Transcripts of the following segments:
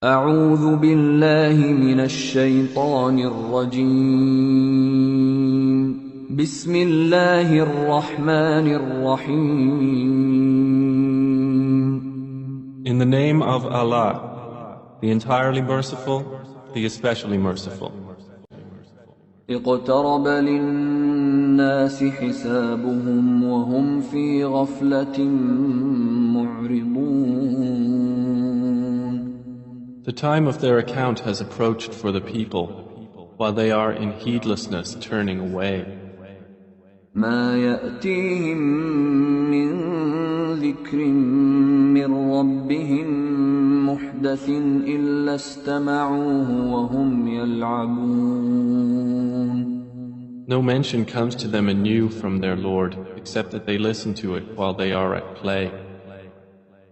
أعوذ بالله من الشيطان الرجيم. بسم الله الرحمن الرحيم. In the name of Allah, the entirely merciful, the especially merciful. اقترب للناس حسابهم وهم في غفلة معرضون. The time of their account has approached for the people, while they are in heedlessness turning away. ما يأتيهم من ذكر من ربهم محدث إلا استمعوه وهم يلعبون. No mention comes to them anew from their Lord, except that they listen to it while they are at play.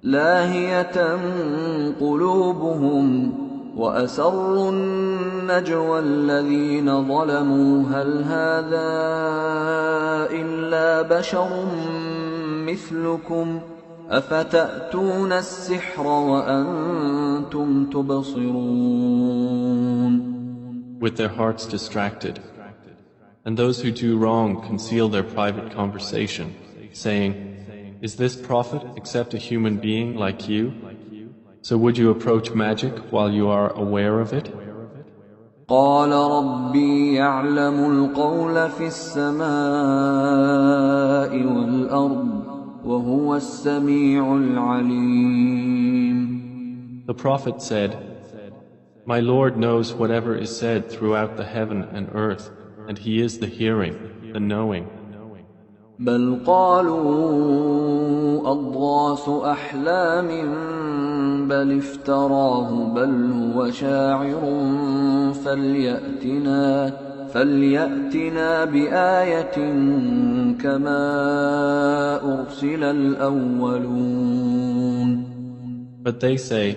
لاهية قلوبهم وأسروا النجوى الذين ظلموا هل هذا إلا بشر مثلكم أفتأتون السحر وأنتم تبصرون. With their hearts distracted. And those who do wrong conceal their private conversation, saying, "Is this prophet except a human being like you? So would you approach magic while you are aware of it?" قال ربي يعلم القول في السماء والأرض وهو السميع العليم. The prophet said, "My Lord knows whatever is said throughout the heaven and earth, and He is the hearing, the knowing." بل قالوا أضغاث أحلام بل افتراه بل هو شاعر فليأتنا بآية كما أرسل الأولون. But they say,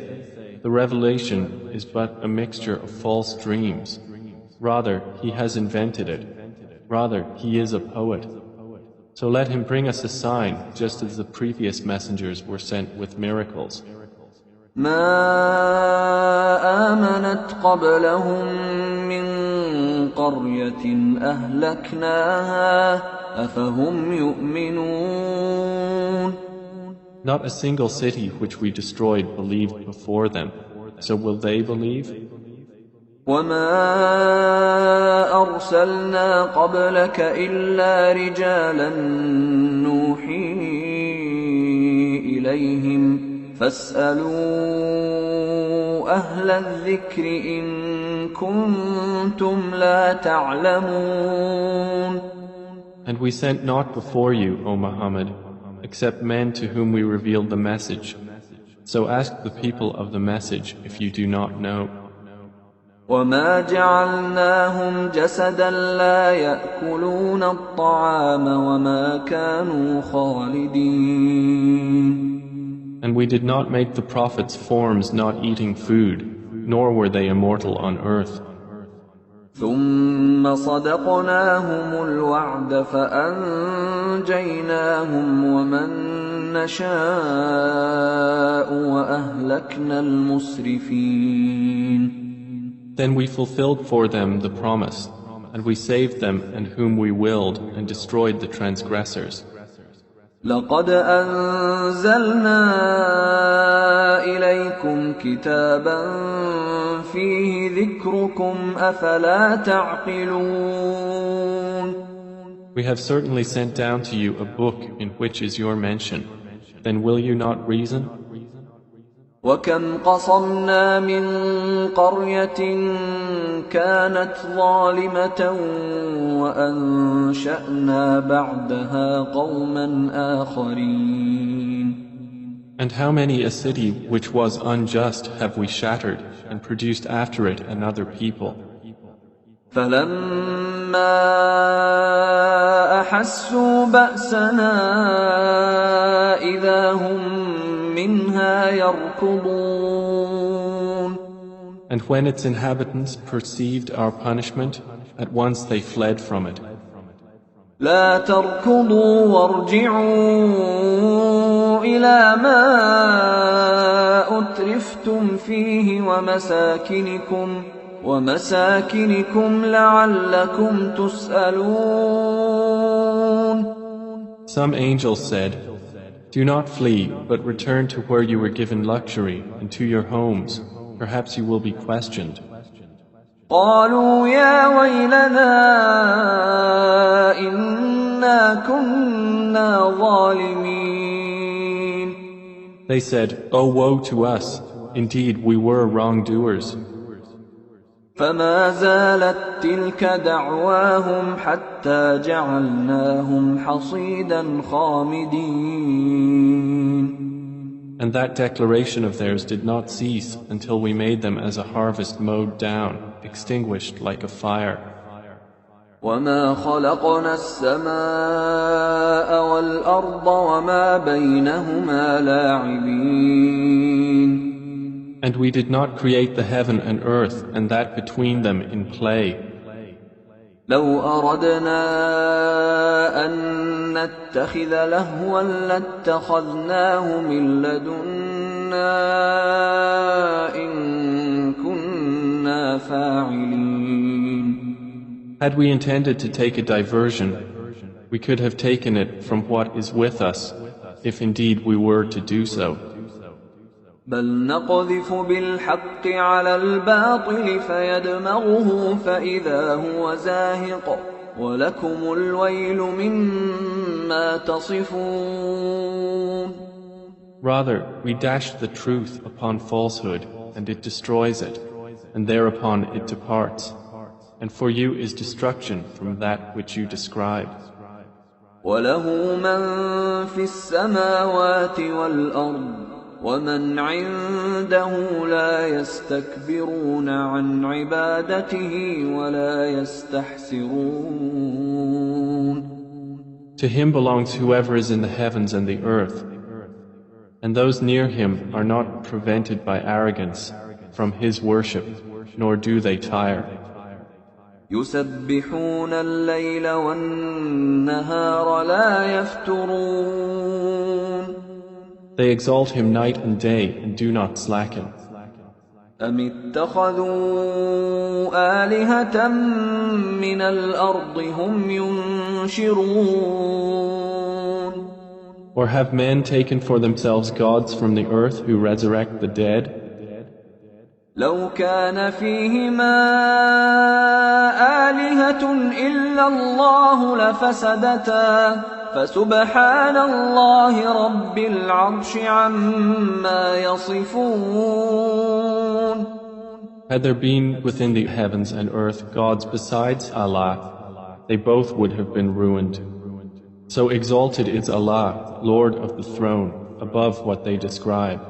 "The revelation is but a mixture of false dreams. Rather, he has invented it. Rather, he is a poet. So let him bring us a sign, just as the previous messengers were sent with miracles." ما آمنت قبلهم من قرية أهلكناها أفهم يؤمنون. Not a single city which we destroyed believed before them, so will they believe? وما أرسلنا قبلك إلا رجالا نوحي إليهم فاسألوا أهل الذكر إن كنتم لا تعلمون. And we sent not before you, O Muhammad, except men to whom we revealed the message. So ask the people of the message if you do not know. وما جعلناهم جسدا لا يأكلون الطعام وما كانوا خالدين. And we did not make the prophets forms not eating food, nor were they immortal on earth. ثم صدقناهم الوعد فأنجيناهم ومن نشاء وأهلكنا المسرفين. Then we fulfilled for them the promise, and we saved them and whom we willed and destroyed the transgressors. لقد أنزلنا إليكم كتابا فيه ذكركم أفلا تعقلون. We have certainly sent down to you a book in which is your mention. Then will you not reason? وكم قصمنا من قرية كانت ظالمة وأنشأنا بعدها قوما آخرين. And how many a city which was unjust have we shattered and produced after it another people? فلما أحسوا بأسنا إذا هم منها يركضون. And when its inhabitants perceived our punishment, at once they fled from it. لا تركضوا وارجعوا إلى ما أترفتم فيه ومساكنكم لعلكم تسألون. Some angels said, "Do not flee, but return to where you were given luxury and to your homes. Perhaps you will be questioned." قالوا يا ويلنا إنا كنا ظالمين. They said, "Oh, woe to us! Indeed, we were wrongdoers." فما زالت تلك دعواهم حتى جعلناهم حصيدا خامدين. And that declaration of theirs did not cease until we made them as a harvest mowed down, extinguished like a fire. وما خلقنا السماء والأرض وما بينهما لاعبين. And we did not create the heaven and earth and that between them in play. لو أردنا أن نتخذ لهوا لاتخذناه من لدنا إن كنا فاعلين. Had we intended to take a diversion, we could have taken it from what is with us, if indeed we were to do so. بل نقذف بالحق على الباطل فيدمغه فإذا هو زاهق ولكم الويل مما تصفون. Rather, we dash the truth upon falsehood, and it destroys it, and thereupon it departs. And for you is destruction from that which you describe. وله من في السماوات والأرض ومن عنده لا يستكبرون عن عبادته ولا يستحسرون. To him belongs whoever is in the heavens and the earth, and those near him are not prevented by arrogance from his worship, nor do they tire. يسبحون الليل والنهار لا يفترون. They exalt him night and day and do not slacken. أم اتخذوا آلهة من الأرض هم ينشرون. Or have men taken for themselves gods from the earth who resurrect the dead? لو كان فيهما آلهة إلا الله لفسدتا فسبحان الله رب العرش عما يصفون. Had there been within the heavens and earth gods besides Allah, they both would have been ruined. So exalted is Allah, Lord of the throne, above what they describe.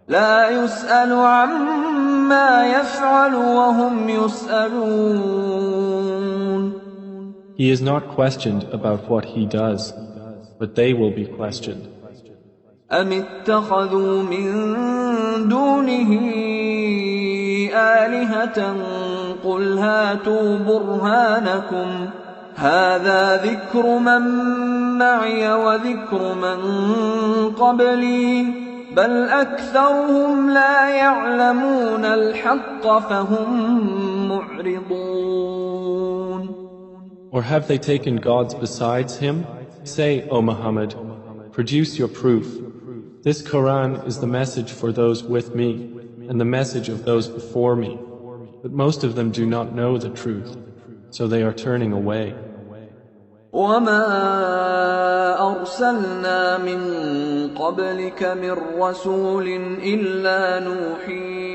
لا يسأل عما يفعل وهم يسألون. He is not questioned about what he does, but they will be questioned. أم اتخذوا من دونه آلهة قل هاتوا برهانكم هذا ذكر من معي وذكر من قبلي بل أكثرهم لا يعلمون الحق فهم معرضون. Or have they taken gods besides him? Say, O Muhammad, produce your proof. This Quran is the message for those with me and the message of those before me. But most of them do not know the truth, so they are turning away. وما أرسلنا من قبلك من رسول إلا نوحي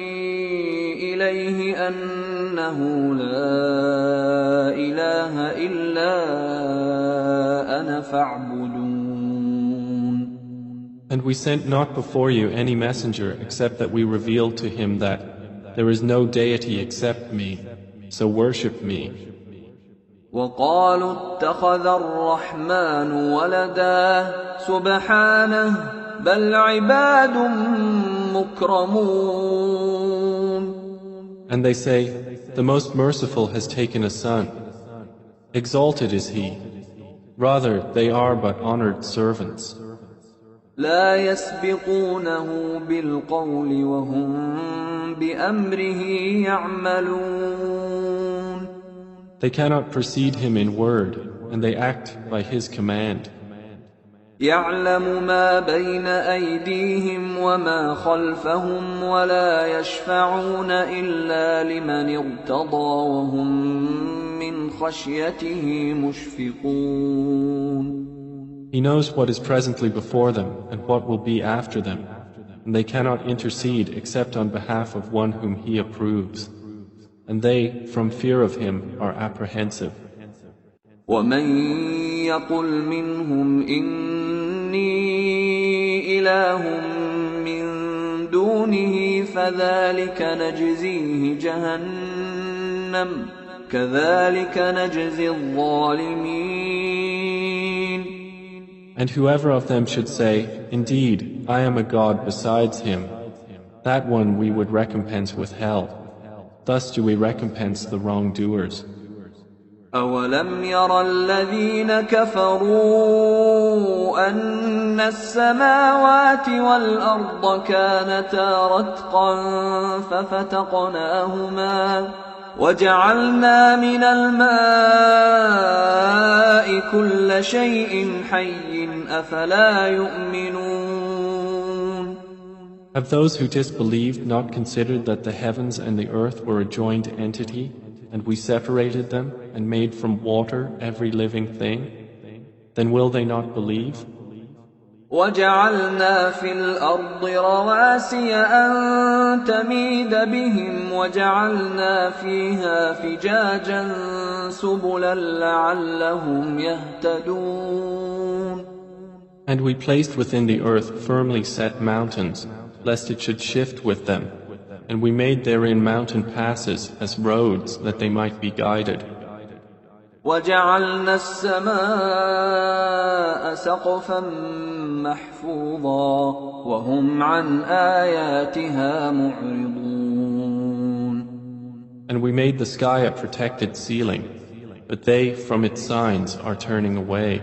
إليه أنه لا إله إلا أنا فاعبدون. And we sent not before you any messenger except that we revealed to him that there is no deity except me, so worship me. وقالوا اتخذ الرحمن ولدا سبحانه بل عباد مكرمون. And they say, the Most Merciful has taken a son. Exalted is he. Rather, they are but honored servants. لا يسبقونه بالقول وهم بأمره يعملون. They cannot precede him in word, and they act by his command. يعلم ما بين أيديهم وما خلفهم ولا يشفعون إلا لمن ارتضى وهم من خشيته مشفقون. He knows what is presently before them and what will be after them, and they cannot intercede except on behalf of one whom he approves. And they, from fear of him, are apprehensive. ومن يقل منهم إني إله من دونه فذلك نجزيه جهنم كذلك نجزي الظالمين. And whoever of them should say, Indeed, I am a god besides him, that one we would recompense with hell. Thus do we recompense the wrongdoers. أولم ير الذين كفروا أن السماوات والأرض كانتا رتقا ففتقناهما وجعلنا من الماء كل شيء حي أفلا يؤمنون. Have those who disbelieved not considered that the heavens and the earth were a joined entity, and we separated them and made from water every living thing? Then will they not believe? وجعلنا في الأرض رواسي أن تميد بهم وجعلنا فيها فجاجا سبلا لعلهم يهتدون. And we placed within the earth firmly set mountains, lest it should shift with them, and we made therein mountain passes as roads that they might be guided. وجعلنا السماء سقفا محفوظا وهم عن آياتها معرضون. And we made the sky a protected ceiling, but they from its signs are turning away.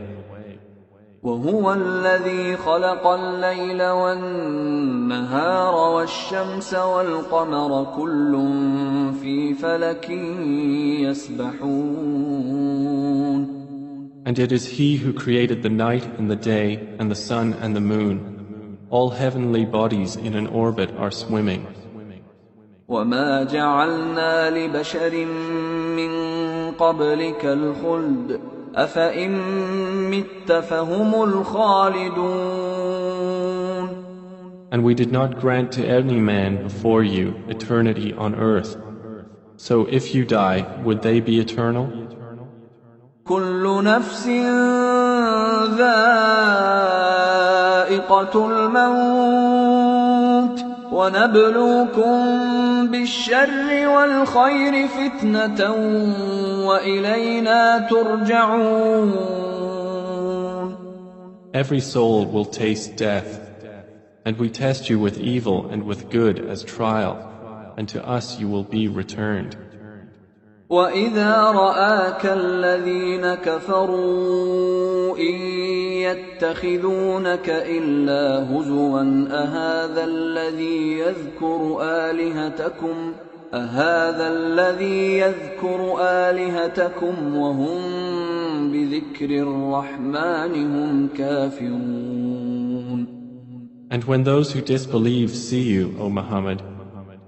وهو الذي خلق الليل والنهار والشمس والقمر كل في فلك يسبحون. And it is He who created the night and the day and the sun and the moon. All heavenly bodies in an orbit are swimming. وما جعلنا لبشر من قبلك الخلد أفإن مت فهم الخالدون. And we did not grant to any man before you eternity on earth. So if you die, would they be eternal? كل نفس ذائقة الموت ونبلوكم بالشر والخير فتنة وإلينا ترجعون. Every soul will taste death, and we test you with evil and with good as trial, and to us you will be returned. وَإِذَا رَآكَ الَّذِينَ كَفَرُوا إِن يَتَّخِذُونَكَ إِلَّا هُزُوًا أَهَذَا الَّذِي يَذْكُرُ آلِهَتَكُمْ وَهُمْ بِذِكْرِ الرَّحْمَنِ هُمْ كَافِرُونَ. And when those who disbelieve see you, O Muhammad,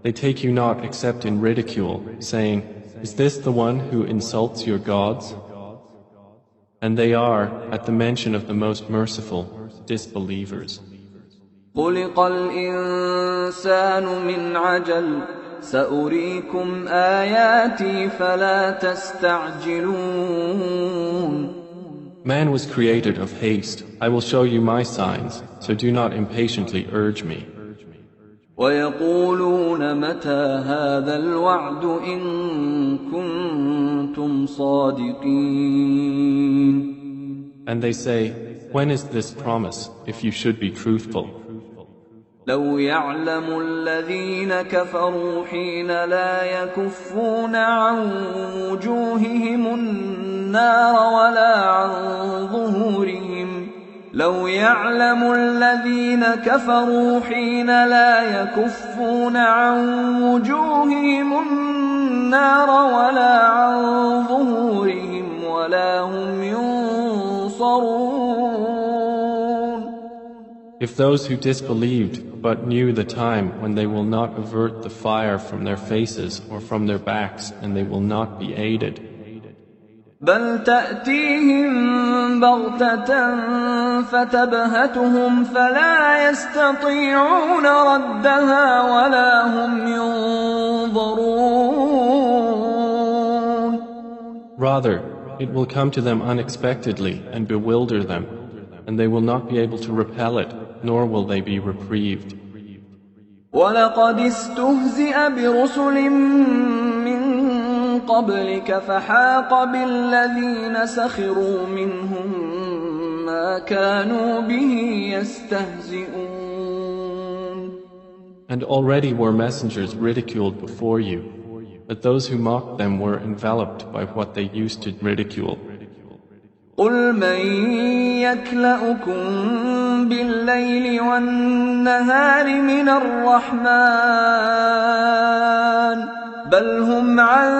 they take you not except in ridicule, saying, Is this the one who insults your gods? And they are, at the mention of the most merciful, disbelievers. خُلِقَ الْإِنسَانُ مِنْ عَجَلٍ سَأُرِيكُمْ آيَاتِي فَلَا تَسْتَعْجِلُونَ. Man was created of haste. I will show you my signs, so do not impatiently urge me. وَيَقُولُونَ مَتَى هَذَا الْوَعْدُ إِن كُنتُمْ صَادِقِينَ. And they say, When is this promise, if you should be truthful? لو يعلم الذين كفروا حين لا يكفون عن وجوههم النار ولا عن ظهورهم لو يعلم الذين كفروا حين لا يكفون عن وجوههم النار ولا عن ظهورهم ولا هم ينصرون. If those who disbelieved but knew the time when they will not avert the fire from their faces or from their backs, and they will not be aided. بل تأتيهم بغتة فتبهتهم فلا يستطيعون ردها ولا هم ينظرون. Rather, it will come to them unexpectedly and bewilder them, and they will not be able to repel it, nor will they be reprieved. وَلَقَدِ اسْتُهْزِئَ بِرُسُلٍ مِّن قَبْلِكَ فَحَاقَ بِالَّذِينَ سَخِرُوا مِنْهُم مَّا كَانُوا بِهِ يَسْتَهْزِئُونَ. And already were messengers ridiculed before you, but those who mocked them were enveloped by what they used to ridicule. قُلْ مَن يَكْلَؤُكُم بِاللَّيْلِ وَالنَّهَارِ مِنَ الرَّحْمَنِ بَلْ هُمْ عَن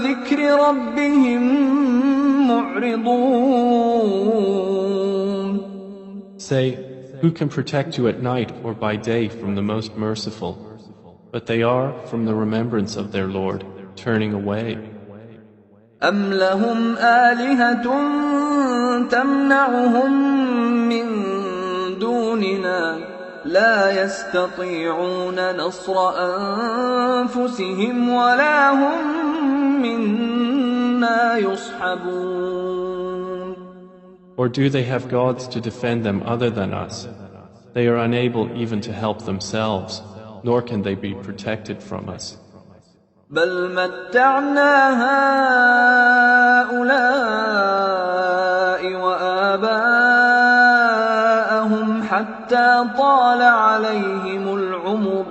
ذِكْرِ رَبِّهِم مُّعْرِضُونَ. Say, who can protect you at night or by day from the Most Merciful? But they are, from the remembrance of their Lord, turning away. أَمْ لَهُمْ آلِهَةٌ تَمْنَعُهُم مِّن دُونِنَا لَا يَسْتَطِيعُونَ نَصْرَ أَنفُسِهِمْ وَلَا هُم مِّنَّا يُصْحَبُونَ. Or do they have gods to defend them other than us? They are unable even to help themselves, nor can they be protected from us. بل متعنا هؤلاء وآباءهم حتى طال عليهم العمر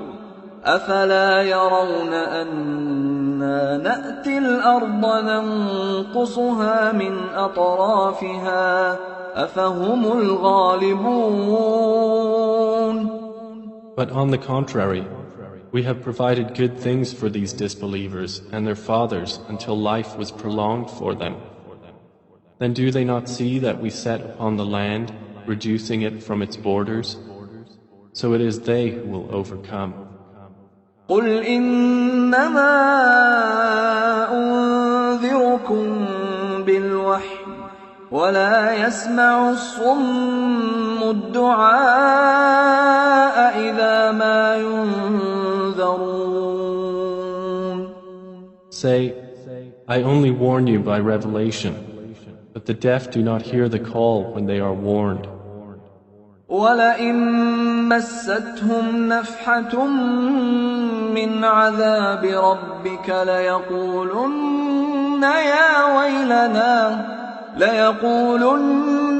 أفلا يرون أنا نأتي الأرض ننقصها من أطرافها أفهم الغالبون. But on the contrary, we have provided good things for these disbelievers and their fathers until life was prolonged for them. Then do they not see that we set upon the land, reducing it from its borders? So it is they who will overcome. قُلْ إِنَّمَا أُنذِرُكُم بِالْوَحْيِ وَلَا يَسْمَعُ الصُّمُّ الدُّعَاءَ إِذَا مَا يُنذَرُونَ. Say, I only warn you by revelation, but the deaf do not hear the call when they are warned. وَلَئِن مَّسَّتْهُمْ نَفْحَةٌ مِّنْ عَذَابِ رَبِّكَ لَيَقُولُنَّ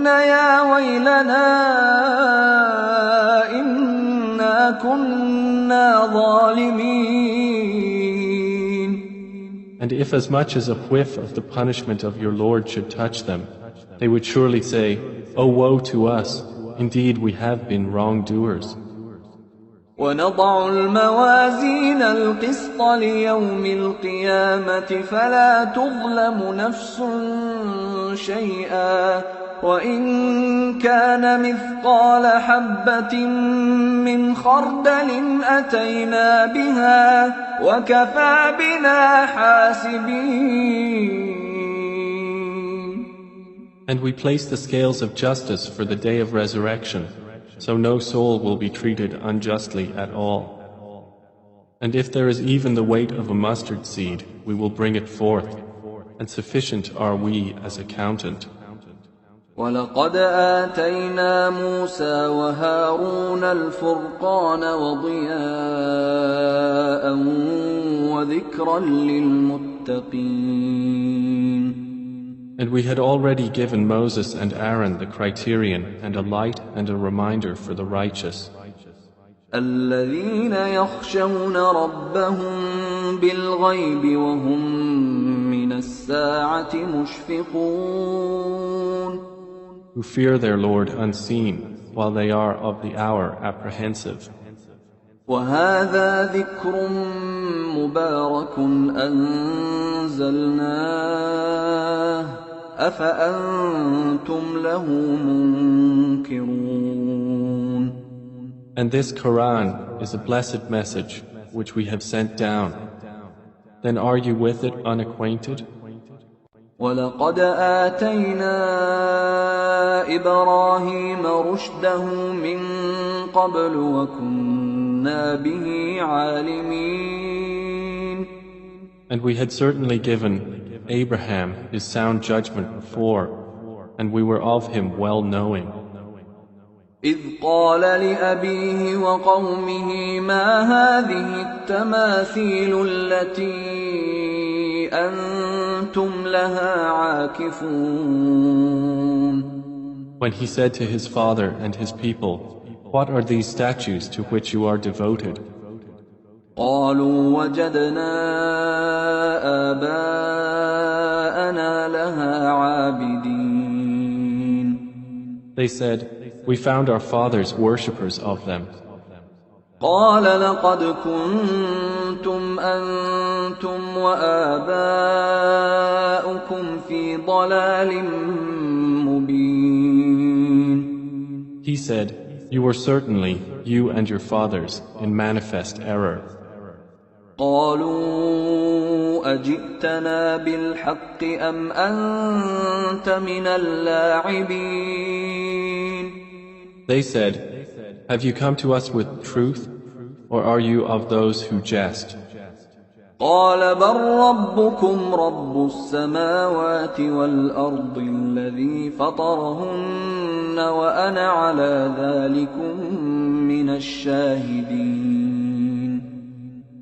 يَا وَيْلَنَا إِنَّا كُنَّا ظَالِمِينَ. And if as much as a whiff of the punishment of your Lord should touch them, they would surely say, "Oh, woe to us! Indeed, we have been wrongdoers." وَنَضَعُ الْمَوَازِينَ الْقِسْطَ لِيَوْمِ الْقِيَامَةِ فَلَا تُظْلَمُ نَفْسٌ شَيْئًا وَإِن كَانَ مِثْقَالَ حَبَّةٍ مِّنْ خَرْدَلٍ أَتَيْنَا بِهَا وَكَفَى بِنَا حَاسِبِينَ. And we place the scales of justice for the day of resurrection, so no soul will be treated unjustly at all. And if there is even the weight of a mustard seed, we will bring it forth, and sufficient are we as accountant. وَلَقَدْ آتَيْنَا مُوسَى وَهَارُونَ الْفُرْقَانَ وَضِيَاءً وَذِكْرًا لِلْمُتَّقِينَ. And we had already given Moses and Aaron the criterion and a light and a reminder for the righteous. الَّذِينَ يَخْشَوْنَ رَبَّهُم بِالْغَيْبِ وَهُم مِّنَ السَّاعَةِ مُشْفِقُونَ. who fear their Lord unseen, while they are of the hour apprehensive. وهذا ذكر مبارك أنزلناه أفأنتم له منكرون. And this Quran is a blessed message which we have sent down. Then are you with it unacquainted? ولقد آتينا إبراهيم رشده من قبل وكنا به عالمين. And we had certainly given Abraham his sound judgment before, and we were of him well knowing. إذ قال لأبيه وقومه ما هذه التماثيل التي أنتم لها عاكفون. When he said to his father and his people, "What are these statues to which you are devoted?" قالوا وجدنا آباءنا لها عابدين. They said, "We found our fathers worshippers of them." قال لقد كنتم أنتم وآباؤكم في ضلال مبين. He said, "You were certainly, you and your fathers, in manifest error." قالوا أجئتنا بالحق أم أنت من اللاعبين. They said, "Have you come to us with truth, or are you of those who jest?" قال بل ربكم رب السماوات والأرض الذي فطرهن وأنا على ذلكم من الشاهدين.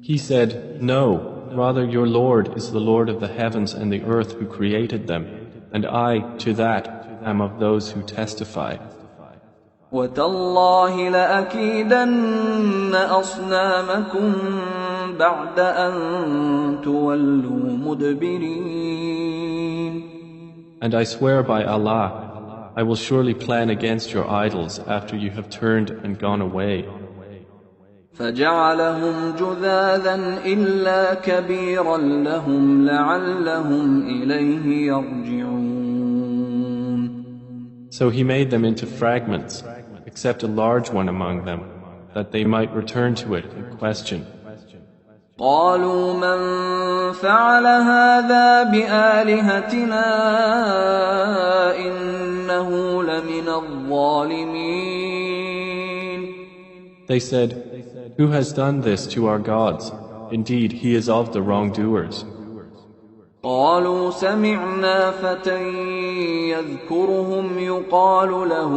He said, "No, rather your Lord is the Lord of the heavens and the earth who created them, and I, to that, am of those who testify." وتالله لأكيدن أصنامكم بعد أن تولوا مدبرين. And I swear by Allah, I will surely plan against your idols after you have turned and gone away. فجعلهم جذاذا إلا كبيرا لهم لعلهم إليه يرجعون. So he made them into fragments, except a large one among them, that they might return to it and question. قالوا من فعل هذا بآلهتنا إنه لمن الظالمين. They said, "Who has done this to our gods? Indeed, he is of the wrongdoers." قالوا سمعنا فتى يذكرهم يقال له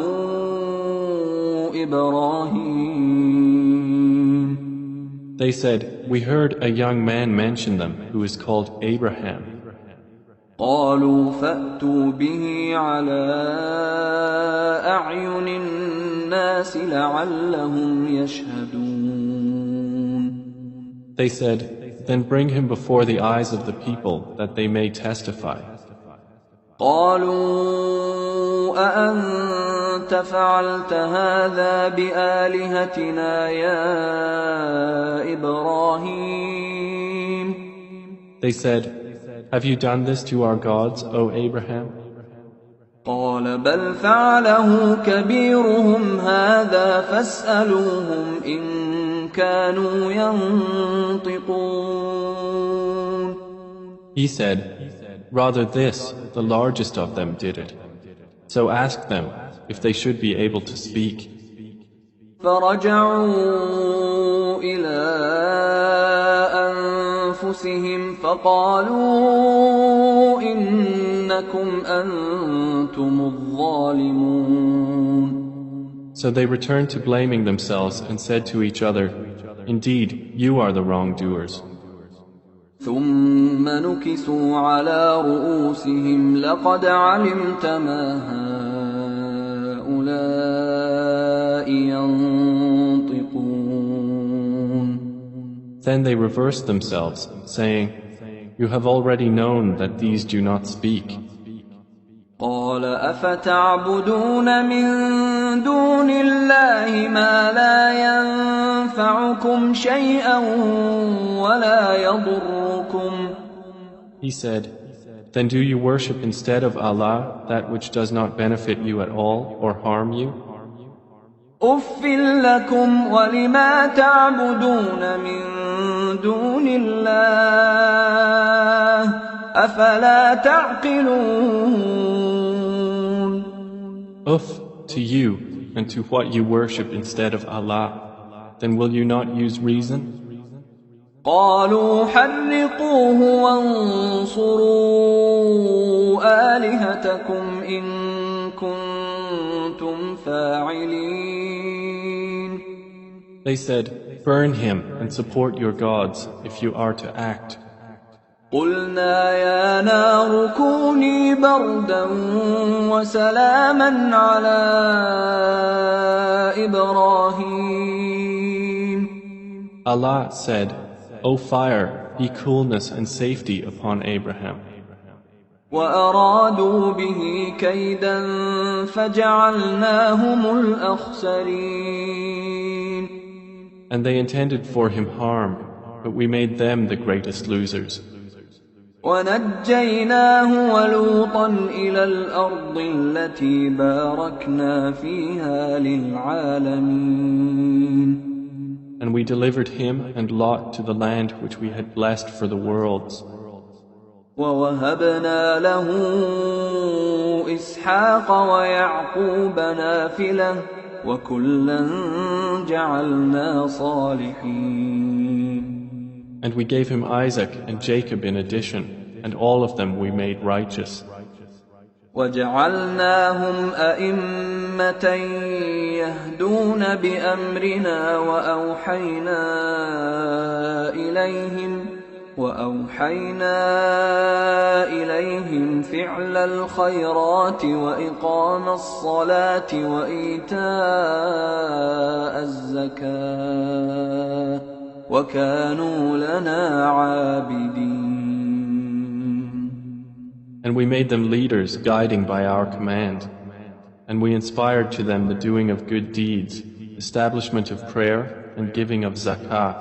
إبراهيم. They said, "We heard a young man mention them who is called Abraham." قالوا فأتوا به على أعين الناس لعلهم يشهدون. They said, "Then bring him before the eyes of the people that they may testify." قالوا أأنت فعلت هذا بآلهتنا يا إبراهيم. They said, "Have you done this to our gods, O Abraham?" قال بل فعله كبيرهم هذا فاسألوهم إن كانوا ينطقون. He said, "Rather this, the largest of them did it. So ask them if they should be able to speak." فرجعوا إلى أنفسهم فقالوا إنكم أنتم الظالمون. So they returned to blaming themselves and said to each other, "Indeed, you are the wrongdoers." ثم نكسوا على رؤوسهم لقد علمت ما هؤلاء ينطقون. Then they reversed themselves, saying, "You have already known that these do not speak." قال قال أفتعبدون من دون الله ما لا ينفعكم شيئا ولا يضركم. He said, Then do you worship instead of Allah that which does not benefit you at all or harm you? أف لكم ولما تعبدون من دون الله أفلا تعقلون. To you and to what you worship instead of Allah, then will you not use reason? قالوا حرقوه وانصروا آلهتكم إن كنتم فاعلين. They said, Burn him and support your gods if you are to act. قلنا يا نار كوني بردا وسلاما على إبراهيم. Allah said, O fire, be coolness and safety upon Abraham. وأرادوا به كيدا فجعلناهم الأخسرين. And they intended for him harm, but we made them the greatest losers. ونجيناه ولوطا إلى الأرض التي باركنا فيها للعالمين. And we delivered him and Lot to the land which we had blessed for the worlds. ووهبنا له إسحاق ويعقوب نافلة وكلا جعلنا صالحين. And we gave him Isaac and Jacob in addition, and all of them we made righteous. وجعلناهم أئمة يهدون بأمرنا وأوحينا إليهم فعل الخيرات وإقام الصلاة وإيتاء الزكاة وكانوا لنا عابدين. And we made them leaders, guiding by our command. And we inspired to them the doing of good deeds, establishment of prayer, and giving of zakah.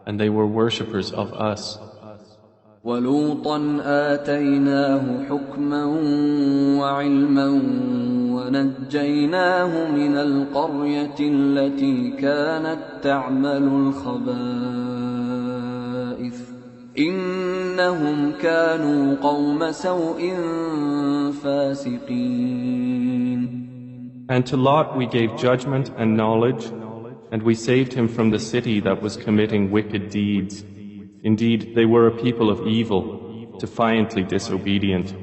And they were worshippers of us. وَلُوطًا آتَيْنَاهُ حُكْمًا وَعِلْمًا وَنَجَّيْنَاهُ مِنَ الْقَرْيَةِ الَّتِي كَانَتْ تَعْمَلُ الْخَبَائِثَ إِنَّهُمْ كَانُوا قَوْمَ سَوْءٍ فَاسِقِينَ. And to Lot we gave judgment and knowledge, and we saved him from the city that was committing wicked deeds. Indeed, they were a people of evil, defiantly disobedient.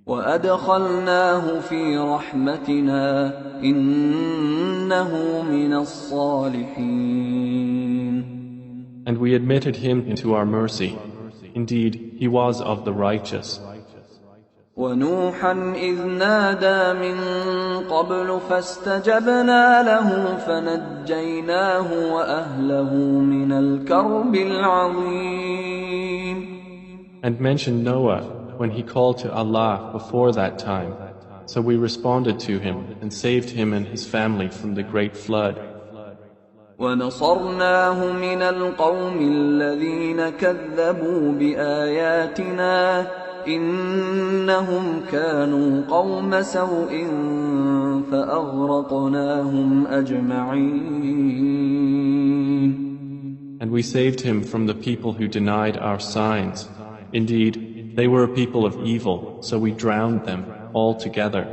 وَأَدْخَلْنَاهُ فِي رَحْمَتِنَا إِنَّهُ مِنَ الصَّالِحِينَ. And we admitted him into our mercy. Indeed, he was of the righteous. وَنُوحًا إِذْ نَادَى مِن قَبْلُ فَاسْتَجَبْنَا لَهُ فَنَجَّيْنَاهُ وَأَهْلَهُ مِنَ الْكَرْبِ الْعَظِيمِ. And mention Noah when he called to Allah before that time. So we responded to him and saved him and his family from the great flood. وَنَصَرْنَاهُ مِنَ الْقَوْمِ الَّذِينَ كَذَّبُوا بِآيَاتِنَا إِنَّهُمْ كَانُوا قَوْمَ سَوْءٍ فَأَغْرَقْنَاهُمْ أَجْمَعِينَ. And we saved him from the people who denied our signs. Indeed, they were a people of evil, so we drowned them all together.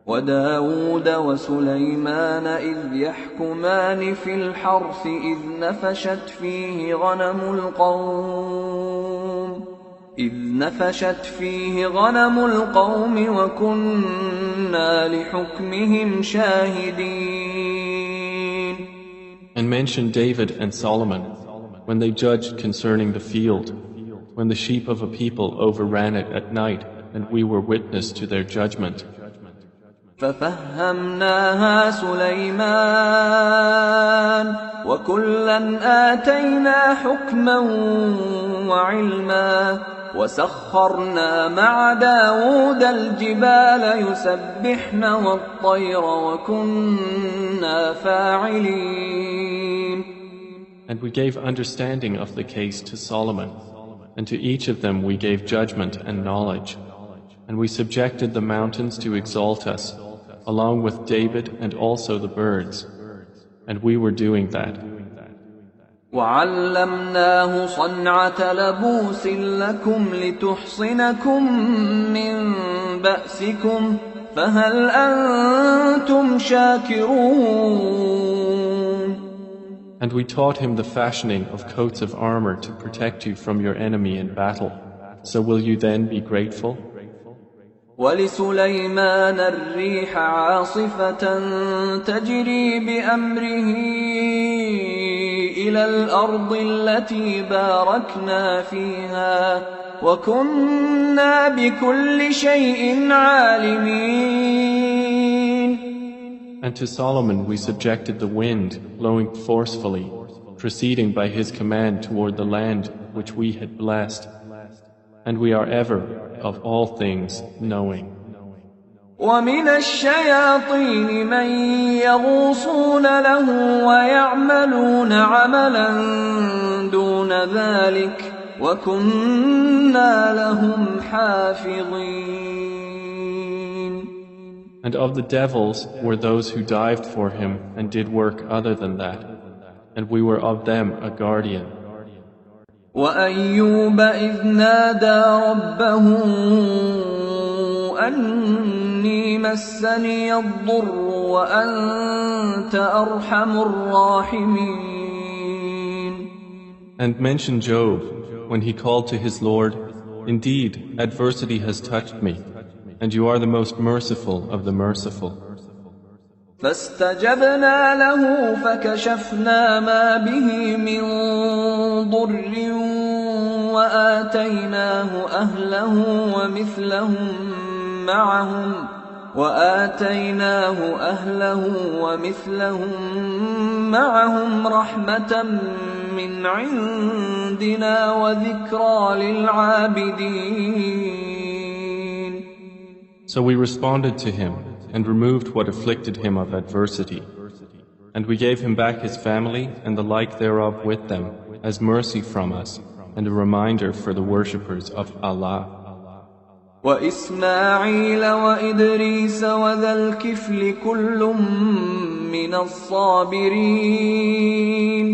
وَدَاوُودَ وَسُلَيْمَانَ إِذْ يَحْكُمَانِ فِي الْحَرْثِ إِذْ نَفَشَتْ فِيهِ غَنَمُ الْقَوْمِ وَكُنَّا لِحُكْمِهِمْ شَاهِدِينَ. And mention David and Solomon when they judged concerning the field, when the sheep of a people overran it at night, and we were witness to their judgment. ففهمناها سليمان وكلا آتينا حكما وعلما وسخرنا مع داود الجبال يسبحن والطير وكنا فاعلين. And we gave understanding of the case to Solomon, and to each of them we gave judgment and knowledge. And we subjected the mountains to exalt us, along with David and also the birds. And we were doing that. وعلمناه صنعة لبوس لكم لتحصنكم من بأسكم فهل أنتم شاكرون. And we taught him the fashioning of coats of armor to protect you from your enemy in battle. So will you then be grateful? ولسليمان الريح عاصفة تجري بأمره إلى الأرض التي باركنا فيها وكنا بكل شيء عالمين. And to Solomon we subjected the wind, blowing forcefully, proceeding by his command toward the land which we had blessed. And we are ever, of all things, knowing. ومن الشياطين من يغوصون له ويعملون عملا دون ذلك وكنا لهم حافظين. And of the devils were those who dived for him and did work other than that, and we were of them a guardian. وأيوب إذ نادى ربه أني مسني الضر وأنت أرحم الراحمين. And mention Job when he called to his Lord, "Indeed, adversity has touched me, and you are the most merciful of the merciful." فاستجبنا له فكشفنا ما به من ضر وآتيناه أهله ومثلهم معهم رحمة من عندنا وذكرى للعابدين. So we responded to him and removed what afflicted him of adversity. And we gave him back his family and the like thereof with them, as mercy from us, and a reminder for the worshippers of Allah. وإسماعيل وإدريس وذا الكفل كل من الصابرين.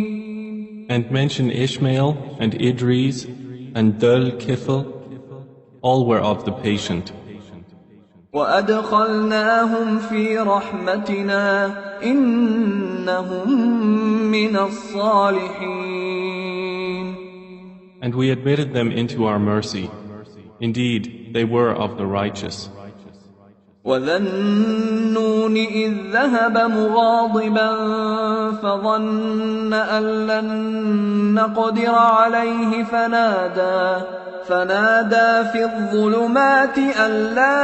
And mention Ishmael and Idris and Dhul Kifl, all were of the patient. وأدخلناهم في رحمتنا إنهم من الصالحين. And we admitted them into our mercy. Indeed, they were of the righteous. وذا النون إذ ذهب مغاضبا فظن أن لن نقدر عليه فنادى في الظلمات أن لا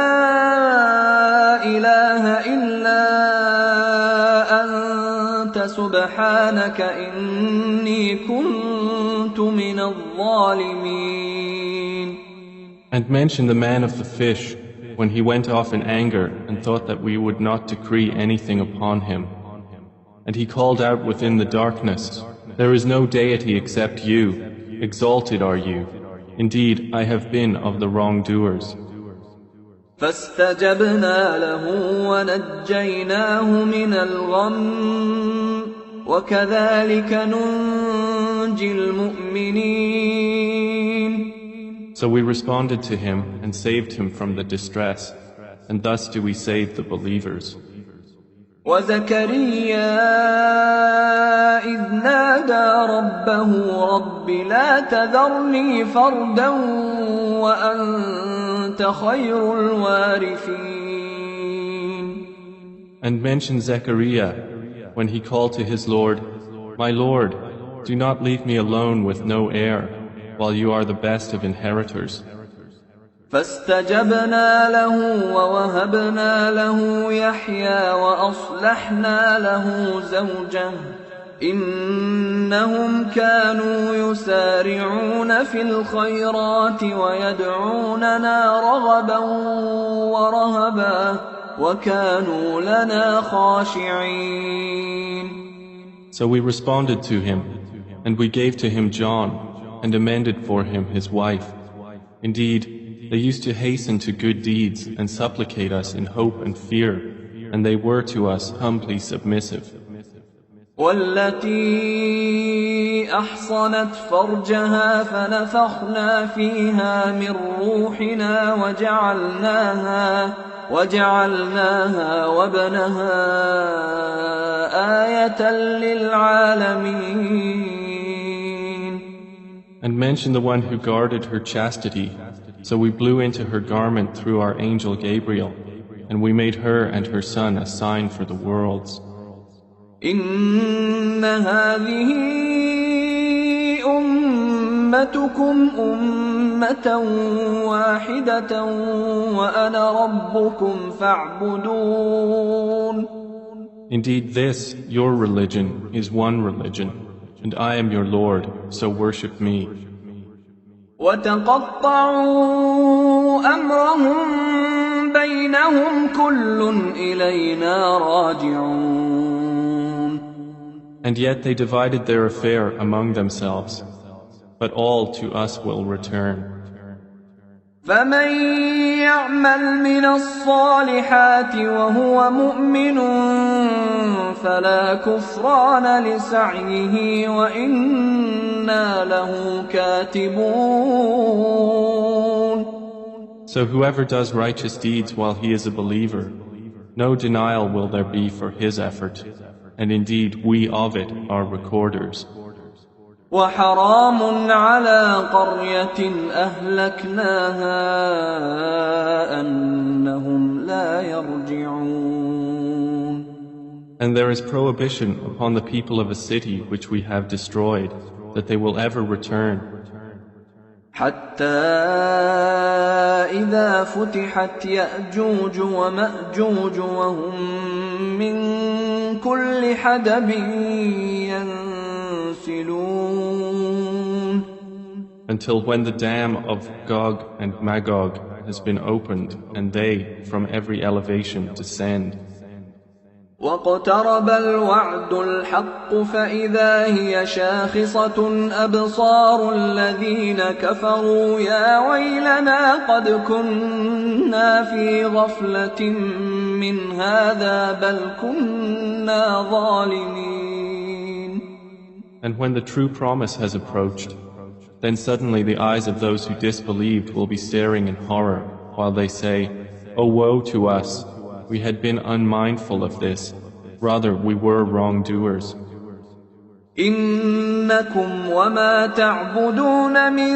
إله إلا أنت سبحانك إني كنت من الظالمين. And mention the man of the fish when he went off in anger and thought that we would not decree anything upon him. And he called out within the darkness, "There is no deity except you, exalted are you. Indeed, I have been of the wrongdoers." فاستجبنا له ونجيناه من الغم وكذلك ننجي المؤمنين. So we responded to him and saved him from the distress, and thus do we save the believers. وزكريا إذ نادى ربه رب لا تذرني فردا وأنت خير الوارثين. And mention Zechariah when he called to his Lord, "My Lord, do not leave me alone with no heir, while you are the best of inheritors." فاستجبنا له ووهبنا له يحيى وأصلحنا له زوجه إنهم كانوا يسارعون في الخيرات ويدعوننا رغبا ورهبا وكانوا لنا خاشعين. So we responded to him, and we gave to him John, and amended for him his wife. Indeed, they used to hasten to good deeds and supplicate us in hope and fear, and they were to us humbly submissive. والتي أحصنت فرجها فنفخنا فيها من روحنا وجعلناها وابنها آية للعالمين. And mention the one who guarded her chastity. So we blew into her garment through our angel Gabriel, and we made her and her son a sign for the worlds. إن هذه أمتكم أمة واحدة وأنا ربكم فاعبدون. Indeed, this, your religion, is one religion, and I am your Lord, so worship me. وتقطعوا أمرهم بينهم كل إلينا راجعون. And yet they divided their affair among themselves, but all to us will return. فمن يعمل من الصالحات وهو مؤمن فلا كفران لسعيه وإنا له كاتبون. So whoever does righteous deeds while he is a believer, no denial will there be for his effort, and indeed we of it are recorders. وحرام على قرية أهلكناها أنهم لا يرجعون. And there is prohibition upon the people of a city which we have destroyed, that they will ever return. حتى إذا فتحت يأجوج ومأجوج وهم من كل حدب ينسلون. Until when the dam of Gog and Magog has been opened, and they from every elevation descend. واقترب الوعد الحق فإذا هي شاخصة أبصار الذين كفروا يا ويلنا قد كنا في غفلة من هذا بل كنا ظالمين. And when the true promise has approached, then suddenly the eyes of those who disbelieved will be staring in horror, while they say, "Oh, woe to us! We had been unmindful of this. Rather, we were wrongdoers." إنكم وما تعبدون من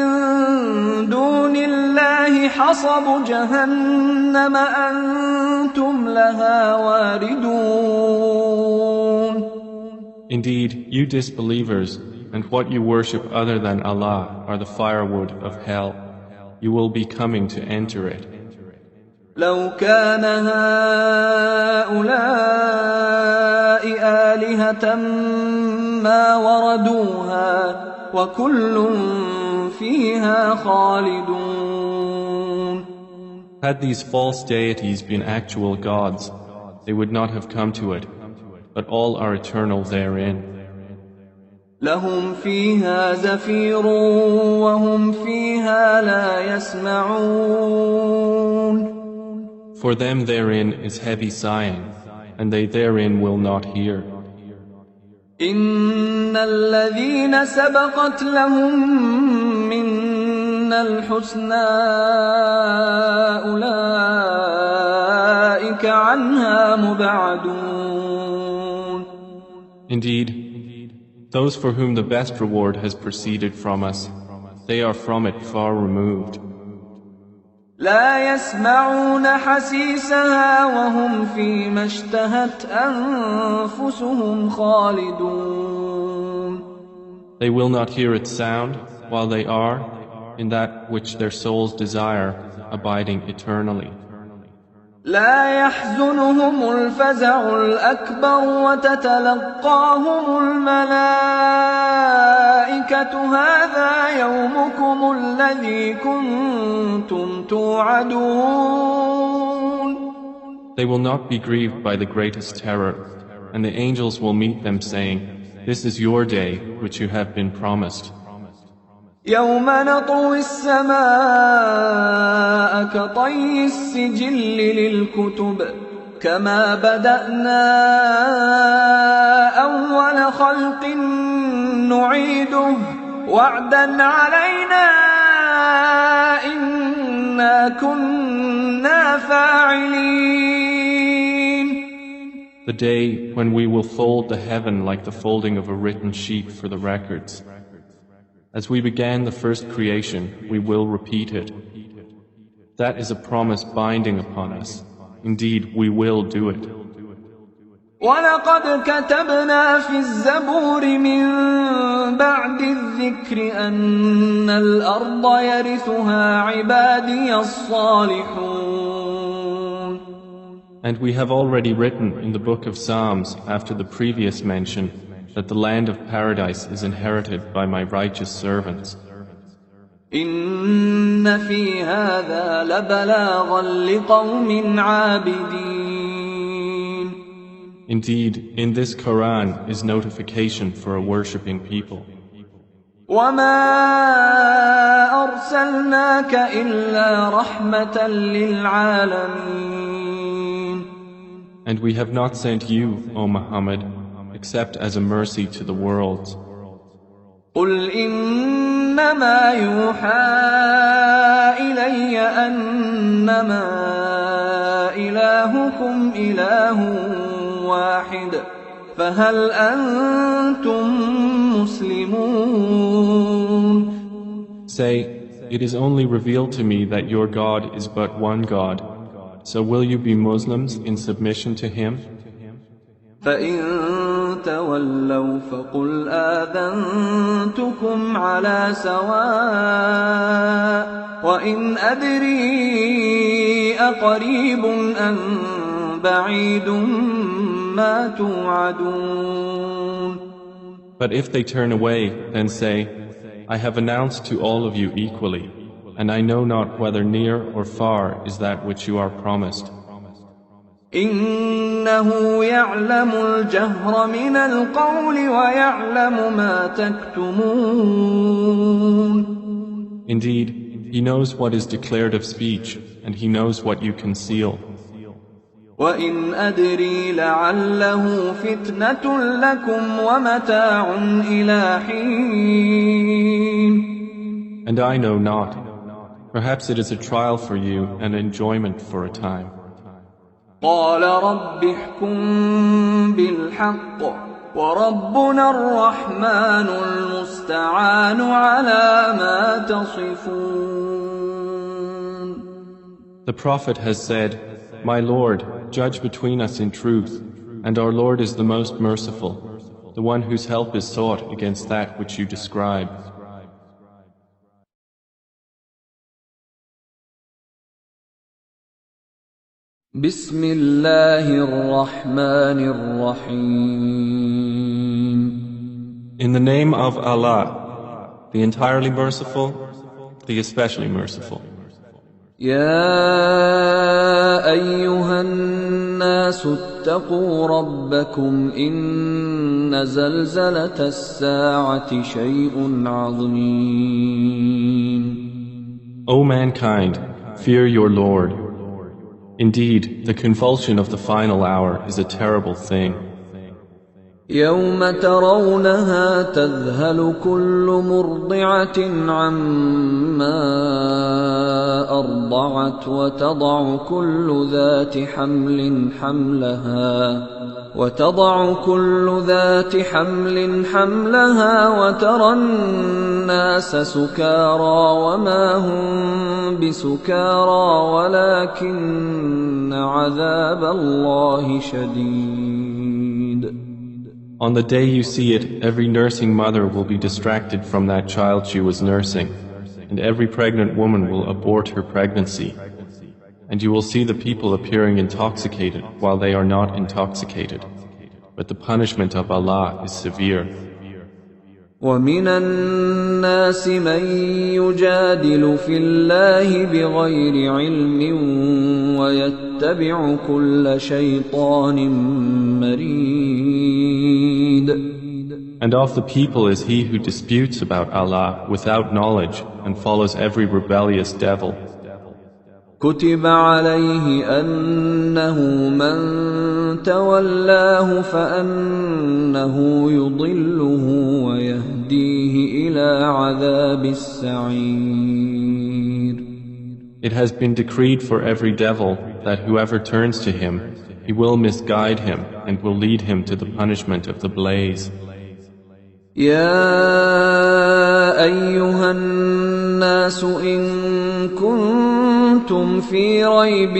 دون الله حصب جهنم أنتم لها واردون. Indeed, you disbelievers, and what you worship other than Allah are the firewood of hell. You will be coming to enter it. لو كان هؤلاء آلهة ما وردوها وكل فيها خالدون. Had these false deities been actual gods, they would not have come to it, but all are eternal therein. لهم فيها زفير وهم فيها لا يسمعون. For them therein is heavy sighing, and they therein will not hear. إن الذين سبقت لهم منا الحسنى أولئك عنها مبعدون. Indeed, those for whom the best reward has proceeded from us, they are from it far removed. لا يسمعون حسيسها وهم فيما اشتهت أنفسهم خالدون. They will not hear its sound while they are, in that which their souls desire, abiding eternally. لا يحزنهم الفزع الأكبر وتتلقاهم الملائكة هذا يومكم الذي كنتم توعدون. They will not be grieved by the greatest terror, and the angels will meet them saying, "This is your day which you have been promised." يوم نطوي السماء كطي السجل للكتب كما بدأنا أول خلق نعيده وعدا علينا إنا كنا فاعلين. The day when we will fold the heaven like the folding of a written sheet for the records. As we began the first creation, we will repeat it. That is a promise binding upon us. Indeed, we will do it. وَلَقَدْ كَتَبْنَا فِي الزَّبُورِ مِن بَعْدِ الذِّكْرِ أَنَّ الْأَرْضَ يَرِثُهَا عِبَادِيَ الصَّالِحُونَ. And we have already written in the book of Psalms after the previous mention that the land of paradise is inherited by my righteous servants. إِنَّ فِي هَذَا لَبَلَاغًا لِقَوْمٍ عَابِدِينَ. Indeed, in this Quran is notification for a worshipping people. وَمَا أَرْسَلْنَاكَ إِلَّا رَحْمَةً لِلْعَالَمِينَ. And we have not sent you, O Muhammad, except as a mercy to the worlds. قُلْ إِنَّمَا يُوحَى إِلَيَّ أَنَّمَا إِلَٰهُكُمْ إِلَٰهٌ وَاحِدٌ فَهَلْ أَنْتُمْ مُسْلِمُونَ. Say, it is only revealed to me that your God is but one God. So will you be Muslims in submission to Him? فَإِن تَوَلَّوْا فَقُلْ آذَنْتُكُمْ عَلَى سَوَاءٍ وَإِنْ أَدْرِي أَقَرِيبٌ أَمْ بَعِيدٌ مَا تُوعَدُونَ. But if they turn away, then say, I have announced to all of you equally, and I know not whether near or far is that which you are promised. إِنَّهُ يَعْلَمُ الْجَهْرَ مِنَ الْقَوْلِ وَيَعْلَمُ مَا تَكْتُمُونَ. Indeed, He knows what is declared of speech, and He knows what you conceal. وَإِنْ أَدْرِي لَعَلَّهُ فِتْنَةٌ لَكُمْ وَمَتَاعٌ إِلَى حِينٍ. And I know not. Perhaps it is a trial for you and enjoyment for a time. قال رب احكم بالحق وربنا الرحمن المستعان على ما تصفون. The Prophet has said, My Lord, judge between us in truth, and our Lord is the most merciful, the one whose help is sought against that which you describe. بسم الله الرحمن الرحيم. In the name of Allah, the entirely merciful, the especially merciful. يا أيها الناس اتقوا ربكم إن زلزلة الساعة شيء عظيم. O mankind, fear your Lord. Indeed, the convulsion of the final hour is a terrible thing. يوم ترونها تذهل كل مرضعة عما أرضعت وتضع كل ذات حمل حملها وترى الناس سكارى وما هم بسكارى ولكن عذاب الله شديد. On the day you see it, every nursing mother will be distracted from that child she was nursing, and every pregnant woman will abort her pregnancy. And you will see the people appearing intoxicated while they are not intoxicated. But the punishment of Allah is severe. وَمِنَ النَّاسِ مَن يُجَادِلُ فِي اللَّهِ بِغَيْرِ عِلْمٍ وَيَتَّبِعُ كُلَّ شَيْطَانٍ مَرِيدٍ. And of the people is he who disputes about Allah without knowledge and follows every rebellious devil. كُتِبَ عَلَيْهِ أَنَّهُ مَن تَوَلَّاهُ فَأَنَّهُ يُضِلُّهُ وَيَهْدِيهِ إِلَى عَذَابِ السَّعِيرِ. It has been decreed for every devil that whoever turns to him, he will misguide him and will lead him to the punishment of the blaze. يَا أَيُّهَا النَّاسُ إِن كُنتُمْ فِي رَيْبٍ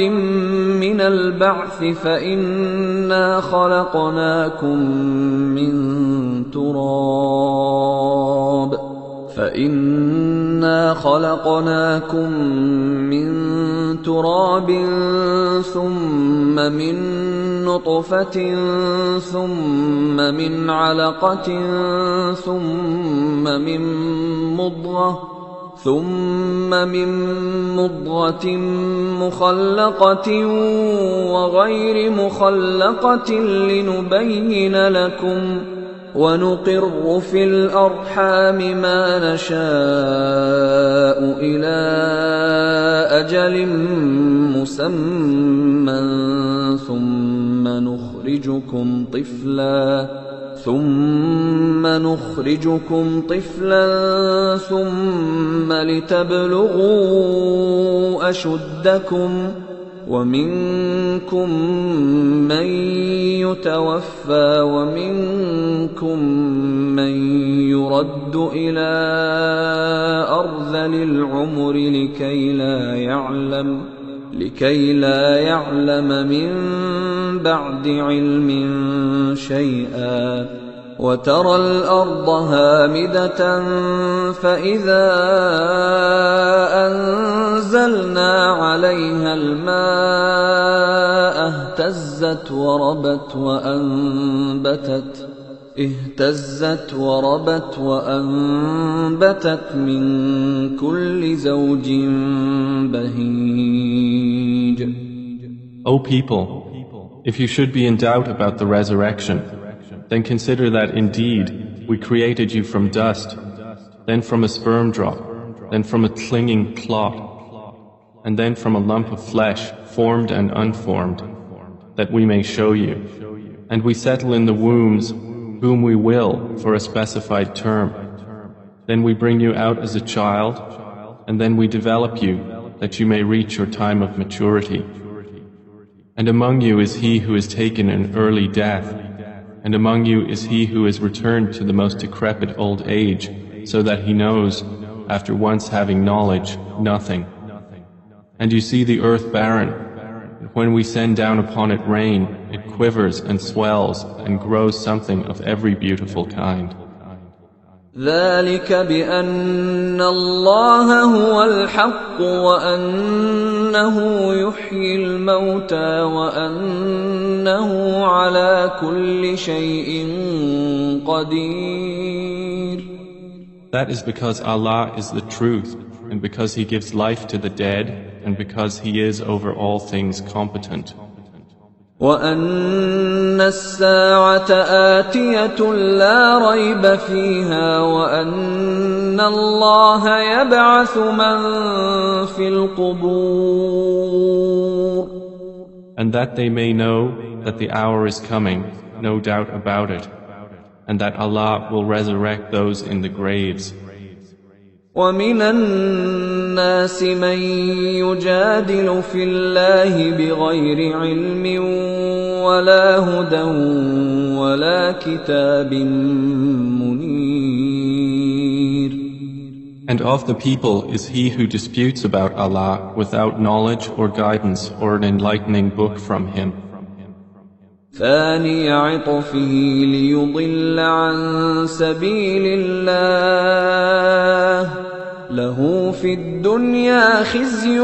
مِّنَ الْبَعْثِ فَإِنَّا خَلَقْنَاكُم مِّن تُرَابٍ ثُمَّ مِن نُّطْفَةٍ ثُمَّ مِنْ عَلَقَةٍ ثُمَّ مِن مُّضْغَةٍ مُّخَلَّقَةٍ وَغَيْرِ مُخَلَّقَةٍ لِّنُبَيِّنَ لَكُمْ وَنُقِرُّ فِي الْأَرْحَامِ مَا نَشَاءُ إِلَىٰ أَجَلٍ مُّسَمًّى ثُمَّ نُخْرِجُكُمْ طِفْلًا ثُمَّ لِتَبْلُغُوا أَشُدَّكُمْ وَمِنكُم مَّن يُتَوَفَّىٰ وَمِنكُم مَّن يُرَدُّ إِلَىٰ أَرْذَلِ الْعُمُرِ لِكَيْ لا يعلم من بعد علم شيئا وترى الأرض هامدة فإذا أنزلنا عليها الماء اهتزت وربت وأنبتت من كل زوج بهيج. O people, if you should be in doubt about the resurrection, then consider that indeed we created you from dust, then from a sperm drop, then from a clinging clot, and then from a lump of flesh, formed and unformed, that we may show you. And we settle in the wombs whom we will for a specified term. Then we bring you out as a child, and then we develop you that you may reach your time of maturity. And among you is he who is taken an early death, and among you is he who is returned to the most decrepit old age, so that he knows, after once having knowledge, nothing. And you see the earth barren, and when we send down upon it rain, it quivers and swells and grows something of every beautiful kind. ذلك بأن الله هو الحق وأنه يحيي الموتى وأنه على كل شيء قدير. That is because Allah is the truth, and because He gives life to the dead, and because He is over all things competent. وَأَنَّ السَّاعَةَ آتِيَةٌ لَا رَيْبَ فِيهَا وَأَنَّ اللَّهَ يَبْعَثُ مَن فِي الْقُبُورِ. And that they may know that the hour is coming, no doubt about it, and that Allah will resurrect those in the graves. وَمِنَ النَّاسِ مَن يُجَادِلُ فِي اللَّهِ بِغَيْرِ عِلْمٍ وَلَا هُدًى وَلَا كِتَابٍ مُنِيرٍ. And of the people is he who disputes about Allah without knowledge or guidance or an enlightening book from Him. ثاني عطفه ليضل عن سبيل الله له في الدنيا خزي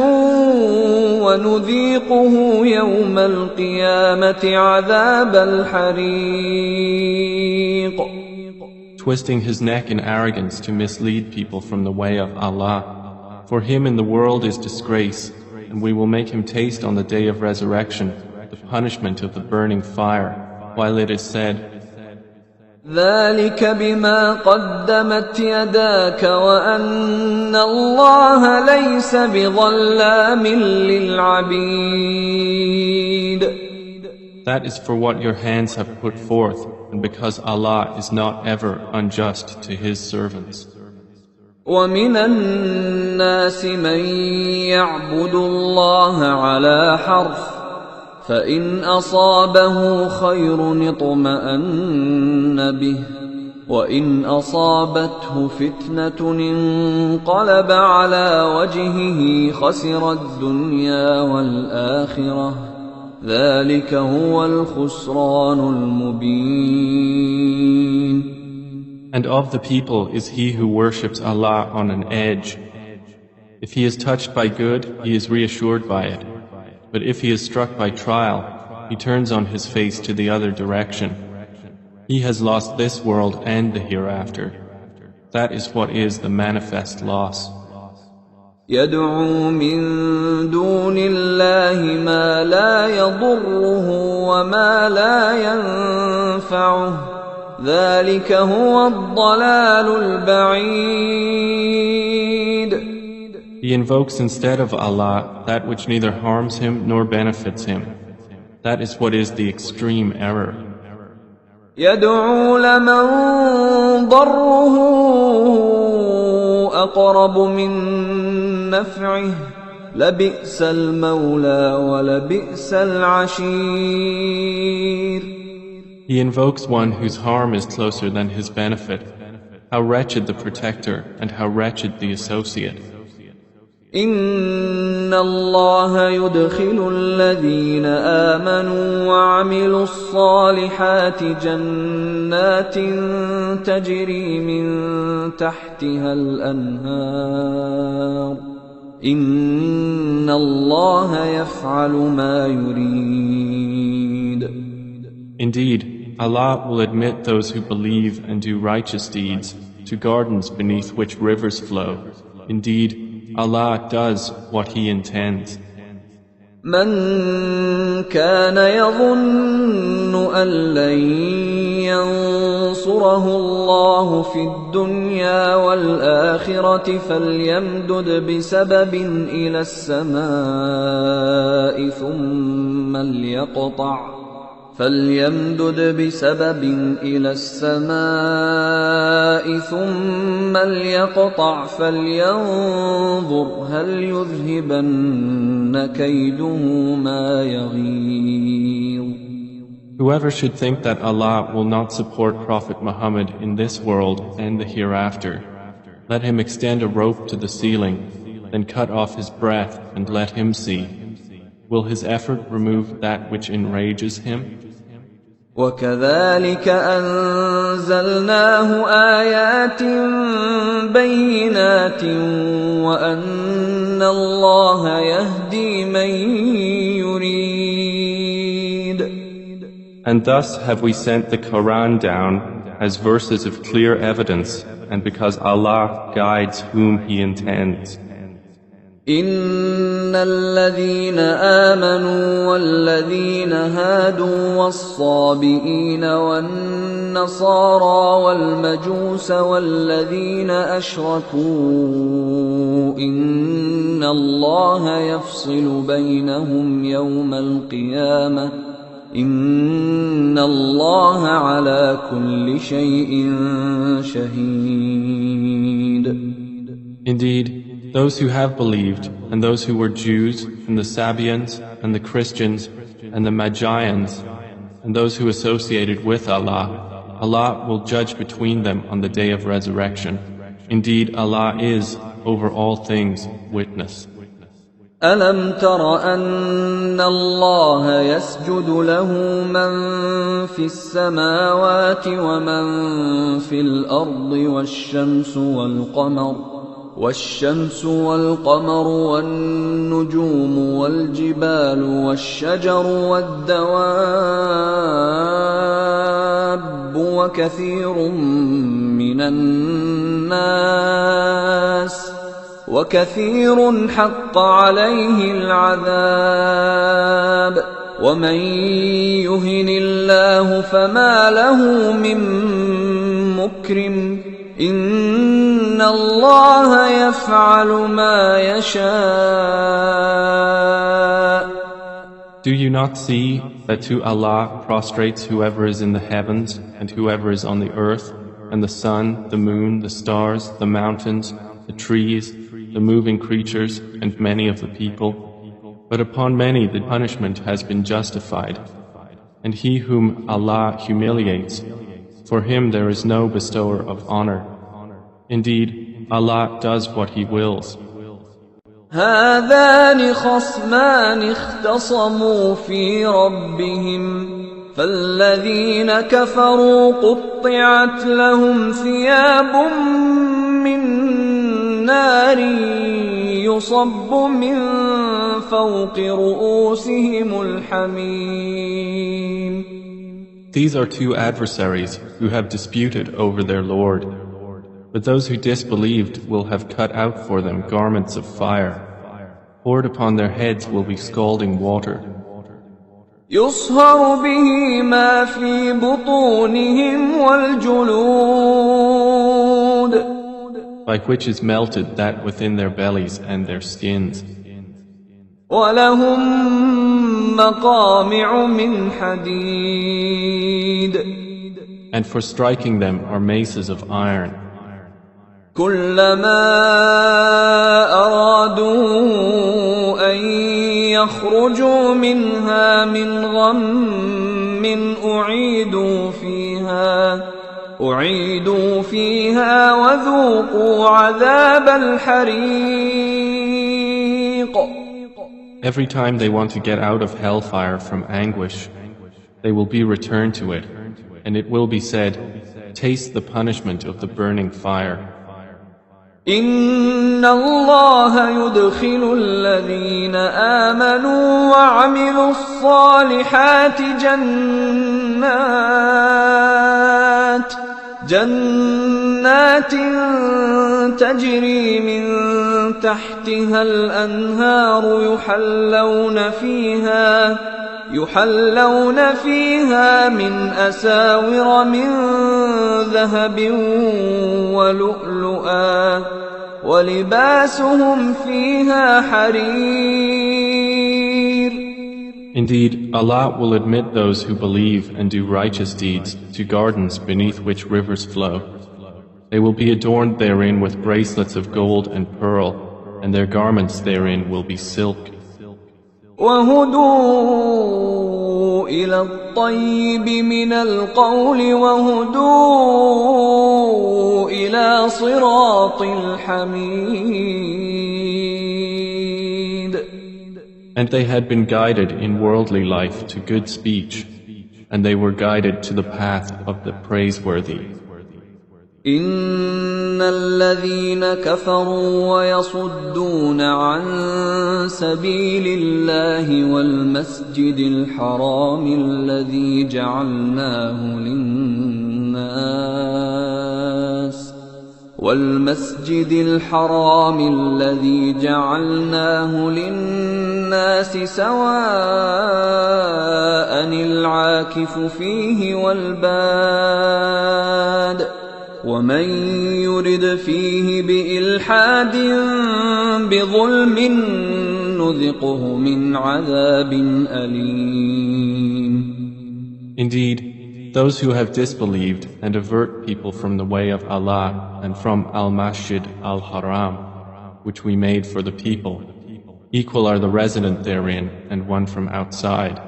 ونذيقه يوم القيامة عذاب الحريق. Twisting his neck in arrogance to mislead people from the way of Allah. For him in the world is disgrace, and we will make him taste on the day of resurrection the punishment of the burning fire, while it is said, ذلك بما قدمت يداك وأن الله ليس بظلام للعبيد. That is for what your hands have put forth, and because Allah is not ever unjust to His servants. ومن الناس من يعبد الله على حرف فإن أصابه خير اطمأن به وإن أصابته فتنة انقلب على وجهه خسر الدنيا والآخرة ذلك هو الخسران المبين. And of the people is he who worships Allah on an edge. If he is touched by good, he is reassured by it. But if he is struck by trial, he turns on his face to the other direction. He has lost this world and the hereafter. That is what is the manifest loss. يدعو من دون الله ما لا يضره وما لا ينفعه ذلك هو الضلال البعيد. He invokes instead of Allah that which neither harms him nor benefits him. That is what is the extreme error. يدعو لمن ضره أقرب من نفعه لبئس المولى ولبئس العشير. He invokes one whose harm is closer than his benefit. How wretched the protector and how wretched the associate. إن الله يدخل الذين آمنوا وعملوا الصالحات جنات تجري من تحتها الأنهار إن الله يفعل ما يريد. Indeed, Allah will admit those who believe and do righteous deeds to gardens beneath which rivers flow. Indeed, Allah does what He intends. من كان يظن أن لن ينصره الله في الدنيا والآخرة فليمدد بسبب إلى السماء ثم ليقطع فلينظر هل يذهبن كيده ما يغيظ. Whoever should think that Allah will not support Prophet Muhammad in this world and the hereafter, let him extend a rope to the ceiling, then cut off his breath and let him see. Will his effort remove that which enrages him? وكذلك أنزلناه آيات بينات وأن الله يهدي من يريد. And thus have we sent the Quran down as verses of clear evidence, and because Allah guides whom He intends. إن الذين آمنوا والذين هادوا والصابئين والنصارى والمجوس والذين أشركوا إن الله يفصل بينهم يوم القيامة إن الله على كل شيء شهيد. Indeed, those who have believed, and those who were Jews, and the Sabians, and the Christians, and the Magians, and those who associated with Allah, Allah will judge between them on the day of resurrection. Indeed, Allah is, over all things, witness. ألم تر أن الله يسجد له من في السماوات ومن في الأرض والشمس والقمر والشمس والقمر والنجوم والجبال والشجر والدواب وكثير من الناس وكثير حق عليه العذاب ومن يهن الله فما له من مكرم إن الله يفعل ما يشاء. Do you not see that to Allah prostrates whoever is in the heavens and whoever is on the earth, and the sun, the moon, the stars, the mountains, the trees, the moving creatures, and many of the people? But upon many the punishment has been justified. And he whom Allah humiliates, for him there is no bestower of honor. Indeed, Allah does what He wills. هذان خصمان اختصموا في ربهم فالذين كفروا قطعت لهم ثياب من نار يصب من فوق رؤوسهم الحميم. These are two adversaries who have disputed over their Lord. But those who disbelieved will have cut out for them garments of fire. Poured upon their heads will be scalding water. يصهر به ما في بطونهم والجلود. By which is melted that within their bellies and their skins. ولهم مقامع من حديد. And for striking them are maces of iron. كلما أرادوا أن يخرجوا منها من غم أعيدوا فيها وذوقوا عذاب الحريق. Every time they want to get out of hellfire from anguish, they will be returned to it, and it will be said, taste the punishment of the burning fire. إن الله يدخل الذين آمنوا وعملوا الصالحات جنات تجري من تحتها الأنهار يحلون فيها من أساور من ذهب ولؤلؤا ولباسهم فيها حرير. Indeed, Allah will admit those who believe and do righteous deeds to gardens beneath which rivers flow. They will be adorned therein with bracelets of gold and pearl, and their garments therein will be silk. وهدوا إلى الطيب من القول وهدوا إلى صراط الحميد. And they had been guided in worldly life to good speech, and they were guided to the path of the praiseworthy. إن الذين كفروا ويصدون عن سبيل الله والمسجد الحرام الذي جعلناه للناس سواء العاكف فيه والباد ومن يرد فيه بإلحاد بظلم نذقه من عذاب أليم. Indeed, those who have disbelieved and avert people from the way of Allah and from Al-Masjid Al-Haram, which we made for the people, equal are the resident therein and one from outside.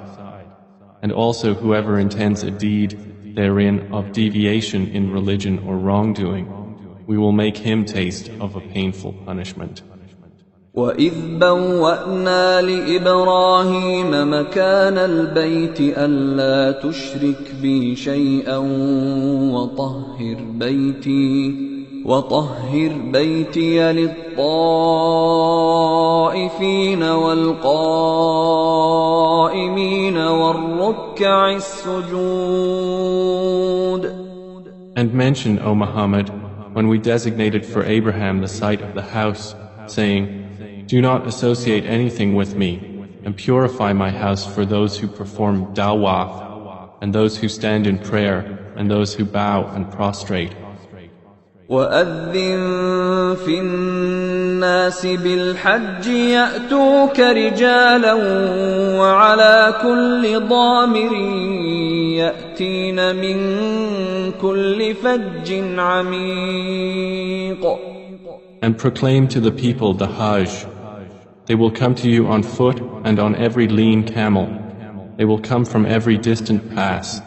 And also whoever intends a deed therein of deviation in religion or wrongdoing, we will make him taste of a painful punishment. وَإِذْ بَوَّأْنَا لِإِبْرَاهِيمَ مَكَانَ الْبَيْتِ أَلَّا تُشْرِكْ بِي شَيْئًا وطهر بيتي للطائفين والقائمين والركع السجود. And mention, O Muhammad, when we designated for Abraham the site of the house, saying, "Do not associate anything with me, and purify my house for those who perform dawaf, and those who stand in prayer, and those who bow and prostrate." وأذن في الناس بالحج يأتوك رجالا وعلى كل ضامر يأتين من كل فج عميق. And proclaim to the people the Hajj. They will come to you on foot and on every lean camel. They will come from every distant pass.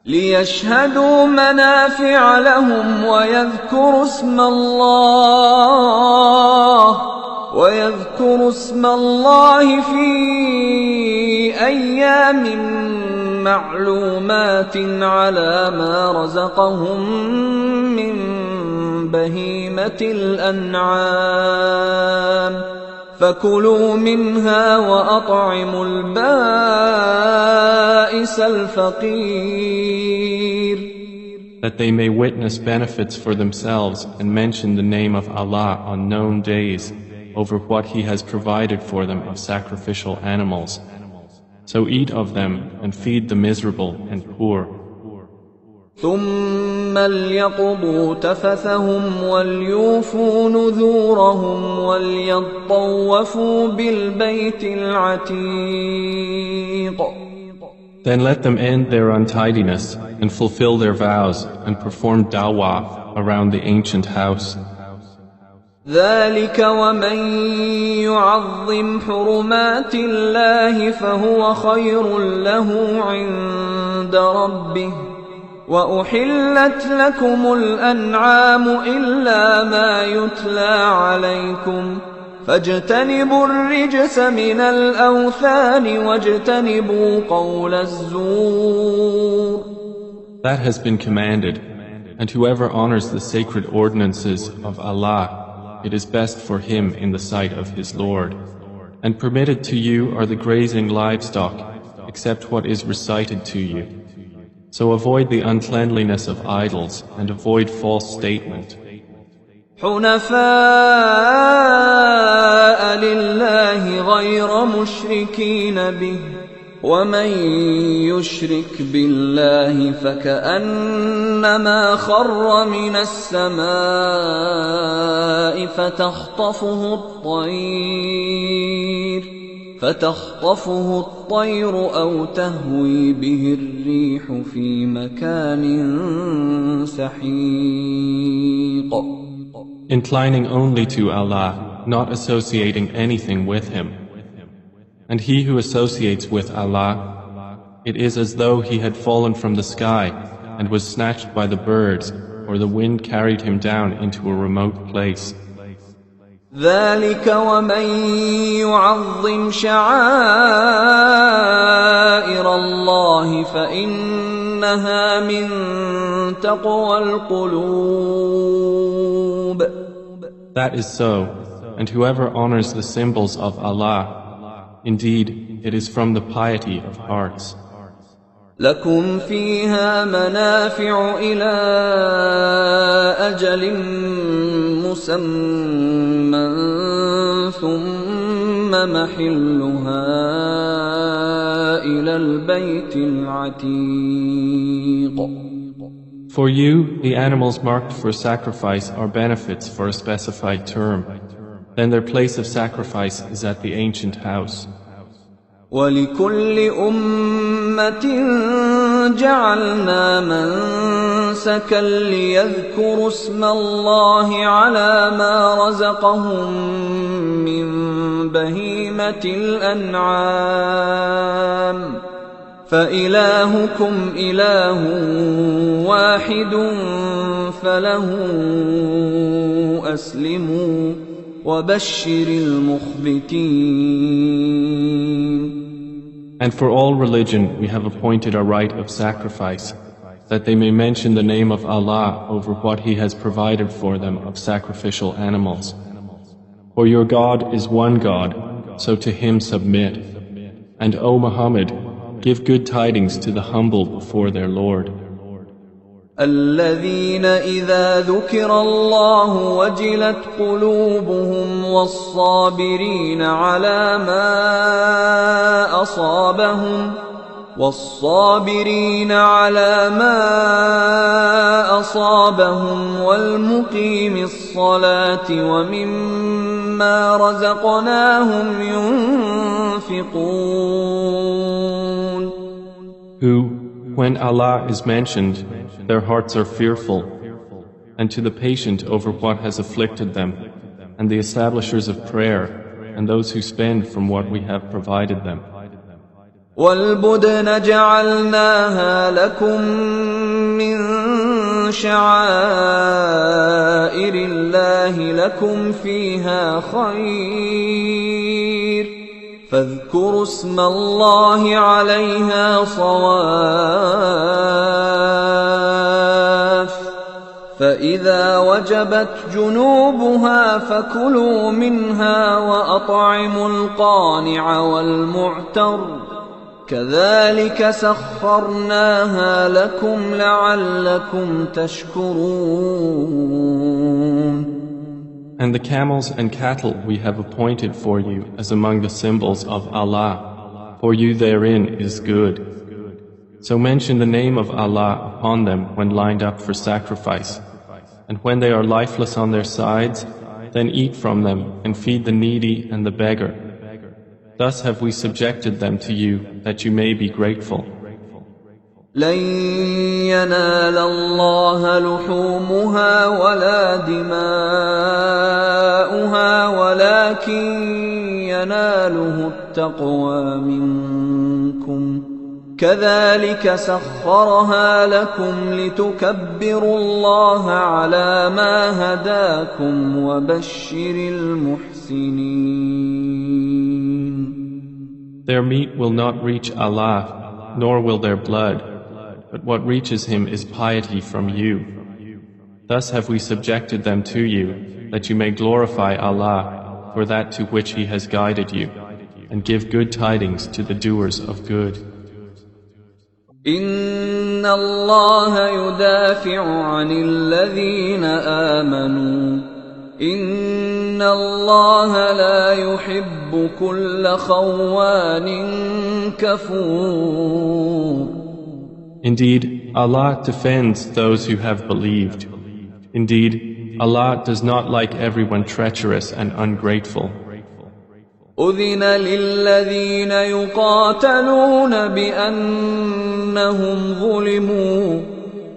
ليشهدوا منافع لهم ويذكروا اسم الله في أيام معلومات على ما رزقهم من بهيمة الأنعام فكلوا منها وأطعموا البائس الفقير. That they may witness benefits for themselves and mention the name of Allah on known days over what He has provided for them of sacrificial animals. So eat of them and feed the miserable and poor. ثم ليقضوا تفثهم وليوفوا نذورهم وليطوفوا بالبيت العتيق. Then let them end their untidiness and fulfill their vows and perform dawaf around the ancient house. ذلك ومن يعظم حرمات الله فهو خير له عند ربه وأحلت لكم الأنعام إلا ما يتلى عليكم فاجتنبوا الرجس من الأوثان واجتنبوا قول الزور. That has been commanded, and whoever honors the sacred ordinances of Allah, it is best for him in the sight of his Lord. And permitted to you are the grazing livestock, except what is recited to you. So avoid the uncleanliness of idols and avoid false statement. حنفاء لله غير مشركين به ومن يشرك بالله فكأنما خر من السماء فتخطفه الطير أو تهوي به الريح في مكان سحيق. Inclining only to Allah, not associating anything with Him. And he who associates with Allah, it is as though he had fallen from the sky and was snatched by the birds, or the wind carried him down into a remote place. ذلك ومن يعظم شعائر الله فإنها من تقوى القلوب. That is so, and whoever honors the symbols of Allah, indeed, it is from the piety of hearts. لكم فيها منافع إلى أجل مسمى ثم محلها إلى البيت العتيق. For you, the animals marked for sacrifice are benefits for a specified term. Then their place of sacrifice is at the ancient house. ولكل أمة جعلنا منسكا ليذكروا اسم الله على ما رزقهم من بهيمة الأنعام فإلهكم إله واحد فله أسلموا وبشر المخبتين. And for all religion we have appointed a rite of sacrifice. that they may mention the name of Allah over what He has provided for them of sacrificial animals. For your God is one God, so to Him submit. And O Muhammad, give good tidings to the humble before their Lord. الذين إذا ذكر الله وجلت قلوبهم والصابرين على ما أصابهم والمقيم الصلاة ومما رزقناهم ينفقون. Who, when Allah is mentioned, their hearts are fearful, and to the patient over what has afflicted them, and the establishers of prayer, and those who spend from what we have provided them. وَالْبُدْنَ جَعَلْنَاهَا لَكُم مِّن شَعَائِرِ اللَّهِ لَكُمْ فِيهَا خَيْرٌ فاذكروا اسم الله عليها صواف فإذا وجبت جنوبها فكلوا منها وأطعموا القانع والمعتر كذلك سخرناها لكم لعلكم تشكرون. And the camels and cattle we have appointed for you as among the symbols of Allah. For you therein is good. So mention the name of Allah upon them when lined up for sacrifice. And when they are lifeless on their sides, then eat from them and feed the needy and the beggar. Thus have we subjected them to you that you may be grateful. لن ينال الله لحومها ولا دماؤها ولكن يناله التقوى منكم كذلك سخرها لكم لتكبروا الله على ما هداكم وبشر المحسنين. Their meat will not reach Allah, nor will their blood. But what reaches Him is piety from you. Thus have we subjected them to you, that you may glorify Allah for that to which He has guided you, and give good tidings to the doers of good. إن الله يدافع عن الذين آمنوا إن الله لا يحب كل خوان كفور. Indeed, Allah defends those who have believed. Indeed, Allah does not like everyone treacherous and ungrateful. أذن للذين يقاتلون بأنهم ظلموا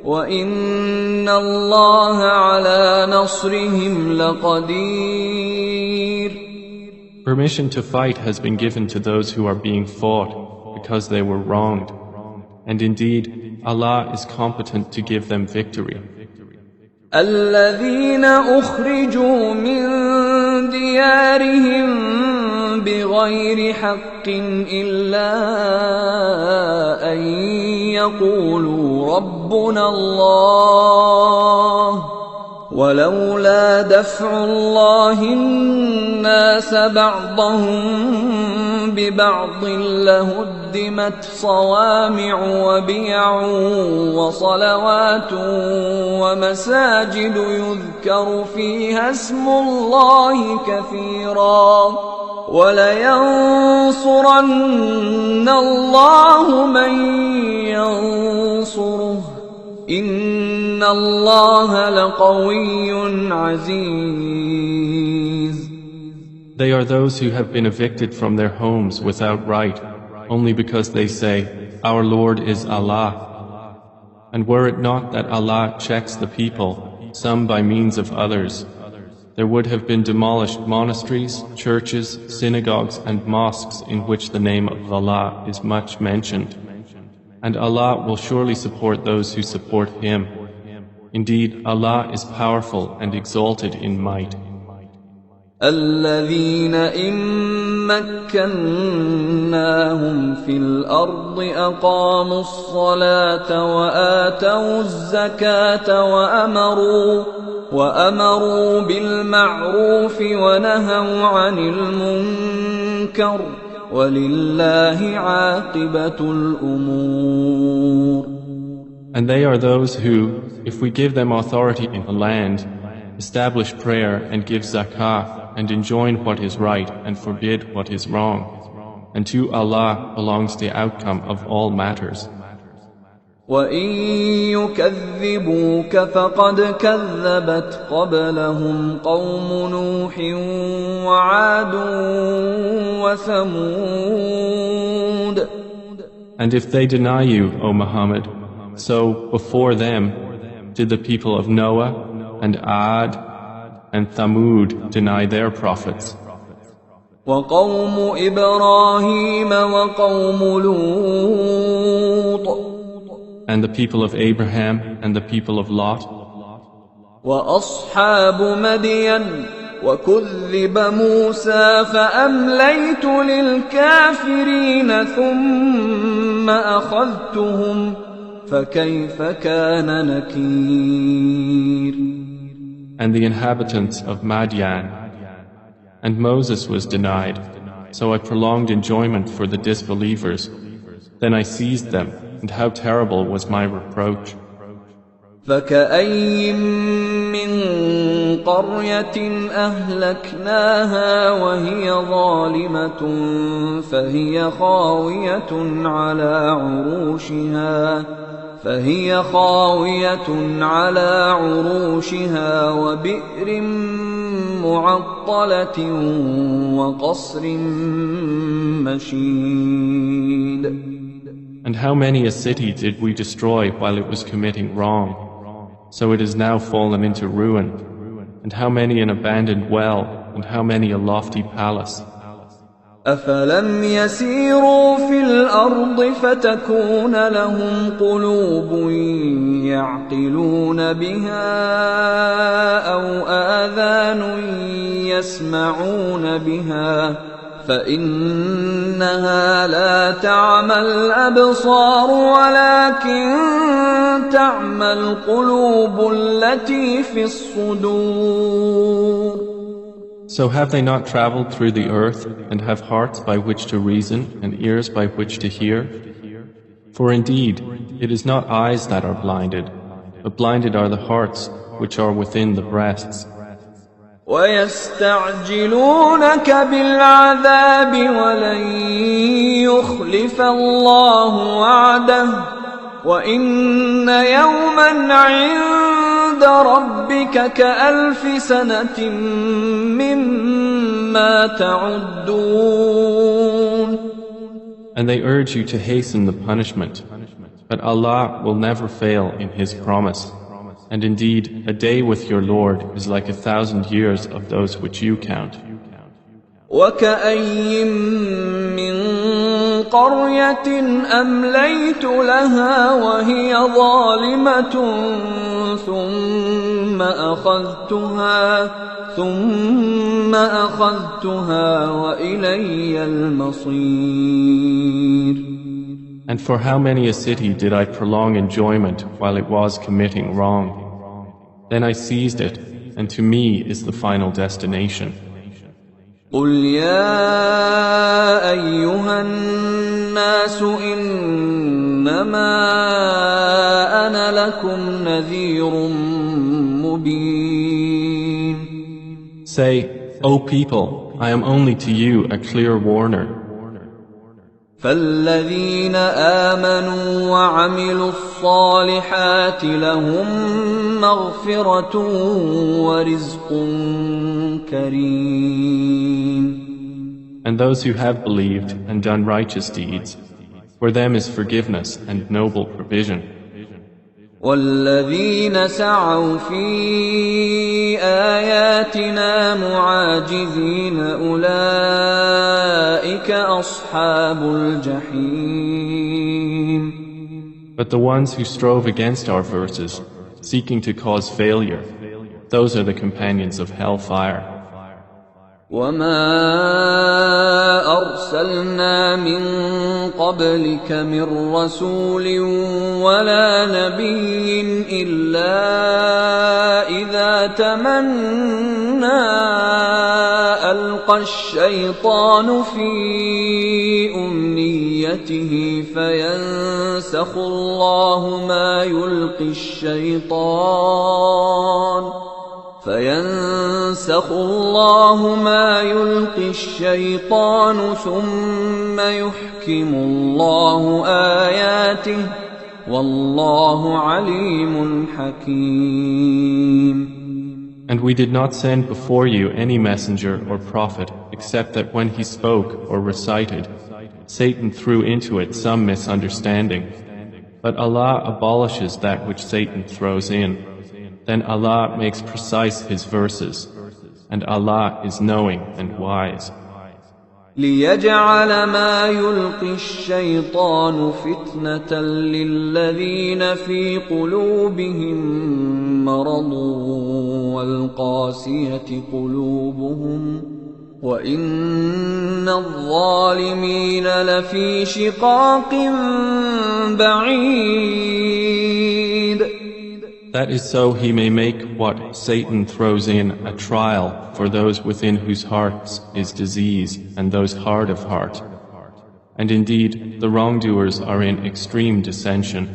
وإن الله على نصرهم لقدير. Permission to fight has been given to those who are being fought because they were wronged. And indeed, Allah is competent to give them victory. الذين أخرجوا من ديارهم بغير حق إلا أن يقولوا ربنا الله ولولا دفع الله الناس بعضهم ببعض لهدمت صوامع وبيع وصلوات ومساجد يذكر فيها اسم الله كثيرا ولينصرن الله من ينصره إن الله لقوي عزيز. They are those who have been evicted from their homes without right, only because they say, Our Lord is Allah. And were it not that Allah checks the people, some by means of others, there would have been demolished monasteries, churches, synagogues and mosques in which the name of Allah is much mentioned. And Allah will surely support those who support Him. Indeed, Allah is powerful and exalted in might. الذين إن مكناهم في الأرض أقاموا الصلاة وآتوا الزكاة وأمروا بالمعروف ونهوا عن المنكر ولله عاقبة الأمور. And they are those who, if we give them authority in the land, establish prayer and give zakah and enjoin what is right and forbid what is wrong. And to Allah belongs the outcome of all matters. وَإِن يُكَذِّبُوكَ فَقَدْ كَذَّبَتْ قَبْلَهُمْ قَوْمُ نُوحٍ وَعَادٌ وَثَمُودَ. And if they deny you, O Muhammad, so before them did the people of Noah and Ad and Thamud deny their prophets. وَقَوْمُ إِبْرَاهِيمَ وَقَوْمُ لُوطٍ. And the people of Abraham and the people of Lot. وَأَصْحَابُ مَدْيَنَ وَكُذِّبَ مُوسَى فَأَمْلَيْتُ لِلْكَافِرِينَ ثُمَّ أَخَذْتُهُمْ فَكَيْفَ كَانَ نَكِيرِ. And the inhabitants of Madian. And Moses was denied, so I prolonged enjoyment for the disbelievers. Then I seized them, and how terrible was my reproach. فَكَأَيِّن مِّن قَرْيَةٍ أَهْلَكْنَاهَا وَهِيَ ظَالِمَةٌ فهي خاوية على عروشها وبئر معطلة وقصر مشيد. And how many a city did we destroy while it was committing wrong? So it is now fallen into ruin. And how many an abandoned well, and how many a lofty palace. أفلم يسيروا في الأرض فتكون لهم قلوب يعقلون بها أو آذان يسمعون بها فإنها لا تعمى الأبصار ولكن تعمى القلوب التي في الصدور. So have they not traveled through the earth and have hearts by which to reason and ears by which to hear? For indeed, it is not eyes that are blinded, but blinded are the hearts which are within the breasts. وَيَسْتَعْجِلُونَكَ بِالْعَذَابِ وَلَن يُخْلِفَ اللَّهُ وَعْدَهُ وَإِنَّ يَوْمًا عِندَ رَبِّكَ كَأَلْفِ سَنَةٍ مِّمَّا تَعُدُّونَ. And they urge you to hasten the punishment, but Allah will never fail in His promise. And indeed, a day with your Lord is like 1,000 years of those which you count. وَكَأَيِّن مِّن قَرْيَةٍ أَمْلَيْتُ لَهَا وَهِيَ ظَالِمَةٌ ثُمَّ أَخَذْتُهَا وَإِلَيَّ الْمَصِيرُ. And for how many a city did I prolong enjoyment while it was committing wrong? Then I seized it, and to me is the final destination. قُلْ يَا أَيُّهَا النَّاسُ إِنَّمَا أَنَا لَكُمْ نَذِيرٌ مُبِينٌ. Say, O people, I am only to you a clear warner. فَالَّذِينَ آمَنُوا وَعَمِلُوا الصَّالِحَاتِ لَهُم مَّغْفِرَةٌ وَرِزْقٌ كَرِيمٌ. And those who have believed and done righteous deeds, for them is forgiveness and noble provision. وَالَّذِينَ سَعَوْا فِي آيَاتِنَا مُعَاجِزِينَ أُولَئِكَ أَصْحَابُ الْجَحِيمِ. But the ones who strove against our verses, seeking to cause failure, those are the companions of hellfire. وما أرسلنا من قبلك من رسول ولا نبي إلا إذا تمنى ألقى الشيطان في أمنيته فينسخ الله ما يلقي الشيطان ثم يحكم الله آياته والله عليم حكيم. And we did not send before you any messenger or prophet except that when he spoke or recited, Satan threw into it some misunderstanding. But Allah abolishes that which Satan throws in. Then Allah makes precise His verses, and Allah is knowing and wise. ليجعل ما يلقي الشيطان فتنة للذين في قلوبهم مرض والقاسية قلوبهم وإن الظالمين لفي شقاق بعيد. That is so he may make what Satan throws in a trial for those within whose hearts is disease and those hard of heart. And indeed, the wrongdoers are in extreme dissension.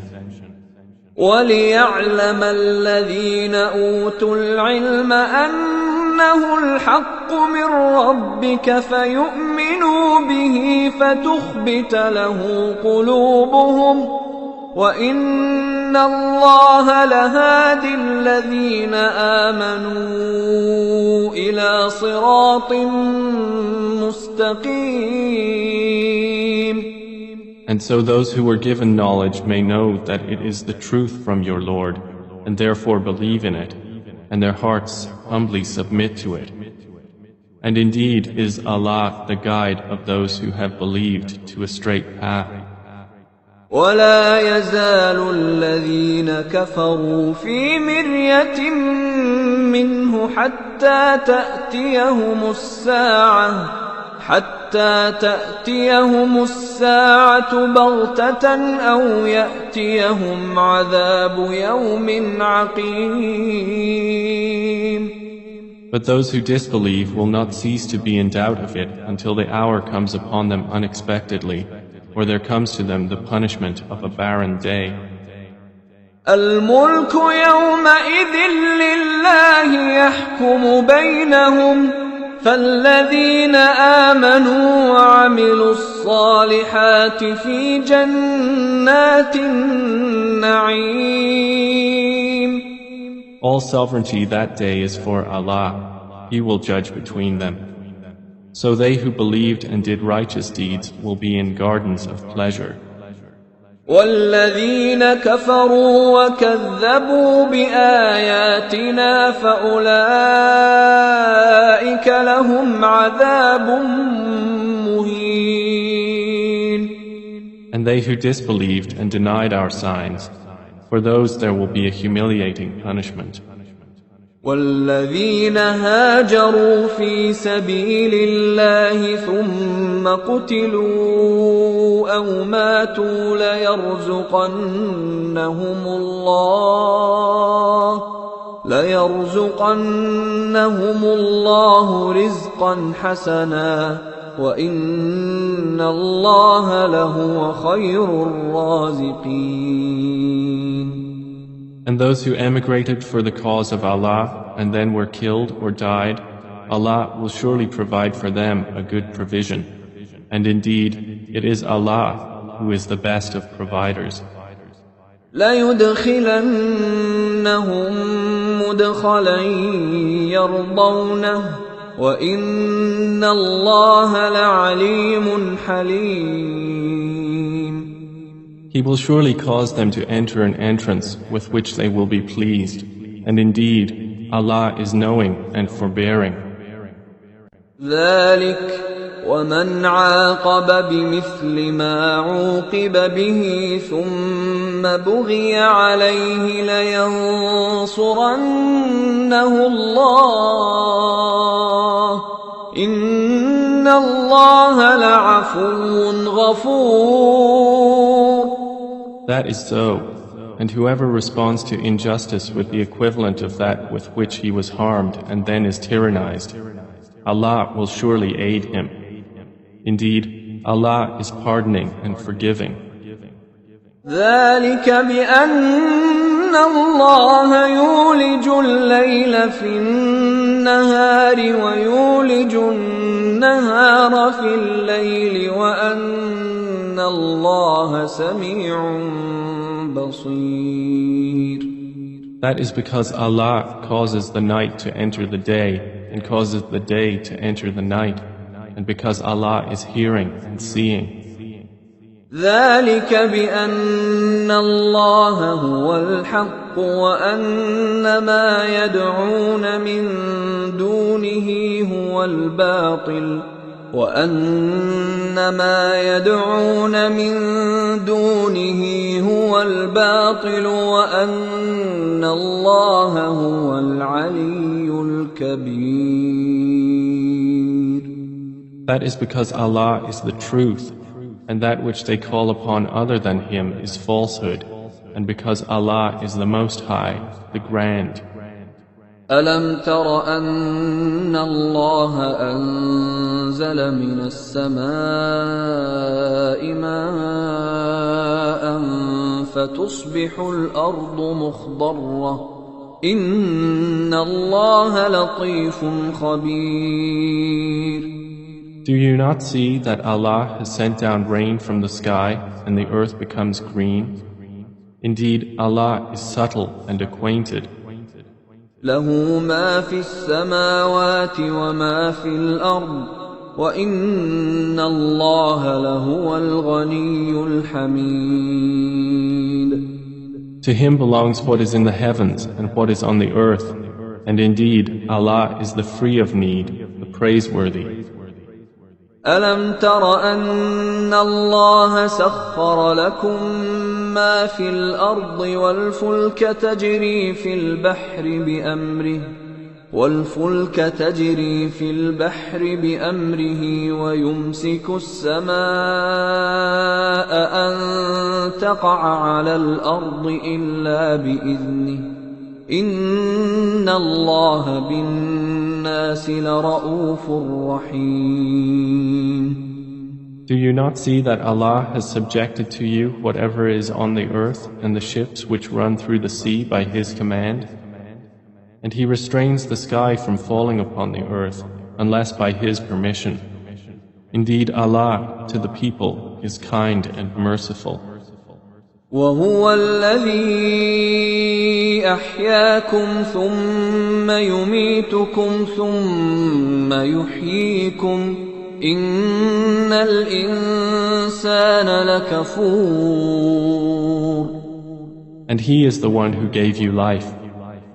وَلِيَعْلَمَ الَّذِينَ أُوتُوا الْعِلْمَ أَنَّهُ الْحَقُّ مِنْ رَبِّكَ فَيُؤْمِنُوا بِهِ فَتُخْبِتَ لَهُ قُلُوبُهُمْ وَإِنَّ اللَّهَ لَهَادِ الَّذِينَ آمَنُوا إِلَى صِرَاطٍ مُسْتَقِيمٍ. And so those who were given knowledge may know that it is the truth from your Lord, and therefore believe in it, and their hearts humbly submit to it. And indeed is Allah the guide of those who have believed to a straight path. ولا يزال الذين كفروا في مرية منه حتى تأتيهم الساعة بغتة أو يأتيهم عذاب يوم عقيم. But those who disbelieve will not cease to be in doubt of it until the hour comes upon them unexpectedly, or there comes to them the punishment of a barren day. الملك يومئذ لله يحكم بينهم فالذين آمنوا وعملوا الصالحات في جنات النعيم. All sovereignty that day is for Allah. He will judge between them. So they who believed and did righteous deeds will be in gardens of pleasure. والذين كفروا وكذبوا بآياتنا فأولئك لهم عذاب مهين. And they who disbelieved and denied our signs, for those there will be a humiliating punishment. والذين هاجروا في سبيل الله ثم قتلوا أو ماتوا ليرزقنهم الله رزقا حسنا وإن الله لهو خير الرازقين. And those who emigrated for the cause of Allah and then were killed or died, Allah will surely provide for them a good provision. And indeed, it is Allah who is the best of providers. لَيُدْخِلَنَّهُمْ مُدْخَلًا يَرْضَوْنَهُ وَإِنَّ اللَّهَ لَعَلِيمٌ حَلِيمٌ. He will surely cause them to enter an entrance with which they will be pleased. And indeed, Allah is knowing and forbearing. ذلك ومن عاقب بمثل ما عوقب به ثم بغي عليه لينصرنه الله إن الله لعفو غفور. That is so, and whoever responds to injustice with the equivalent of that with which he was harmed and then is tyrannized, Allah will surely aid him. Indeed, Allah is pardoning and forgiving. ذلك بأن الله يولج الليل في النهار ويولج النهار في الليل وأن الله سميع بصير. That is because Allah causes the night to enter the day and causes the day to enter the night, and because Allah is hearing and seeing. ذلك بأن الله هو الحق وأن ما يدعون من دونه هو الباطل وأن ما يدعون من دونه هو الباطل وأن الله هو العلي الكبير. That is because Allah is the truth, and that which they call upon other than Him is falsehood, and because Allah is the Most High, the Grand. ألم تر أن الله أنزل من السماء ماء فتصبح الأرض مخضرة إن الله لطيف خبير. Do you not see that Allah has sent down rain from the sky and the earth becomes green? Indeed, Allah is subtle and acquainted. له ما في السماوات وما في الأرض وإن الله لهو الغني الحميد. To Him belongs what is in the heavens and what is on the earth, and indeed Allah is the free of need, the praiseworthy. ألم تر أن الله سخر لكم ما في الأرض والفلك تجري في البحر بأمره ويمسك السماء أن تقع على الأرض إلا بإذنه إن الله بالناس لرؤوف رحيم. Do you not see that Allah has subjected to you whatever is on the earth and the ships which run through the sea by His command? And He restrains the sky from falling upon the earth unless by His permission. Indeed, Allah to the people is kind and merciful. وهو الذي أحياكم ثم يميتكم ثم يحييكم إن الإنسان لكفور. And He is the one who gave you life.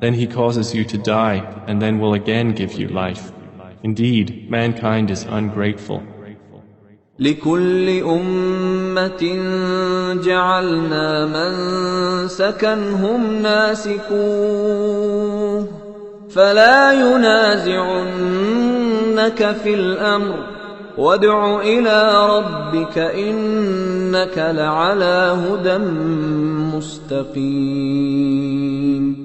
Then He causes you to die and then will again give you life. Indeed, mankind is ungrateful. لكل أمة جعلنا منسكا هم ناسكوه فلا ينازعنك في الأمر وادع إلى ربك إنك لعلى هدى مستقيم.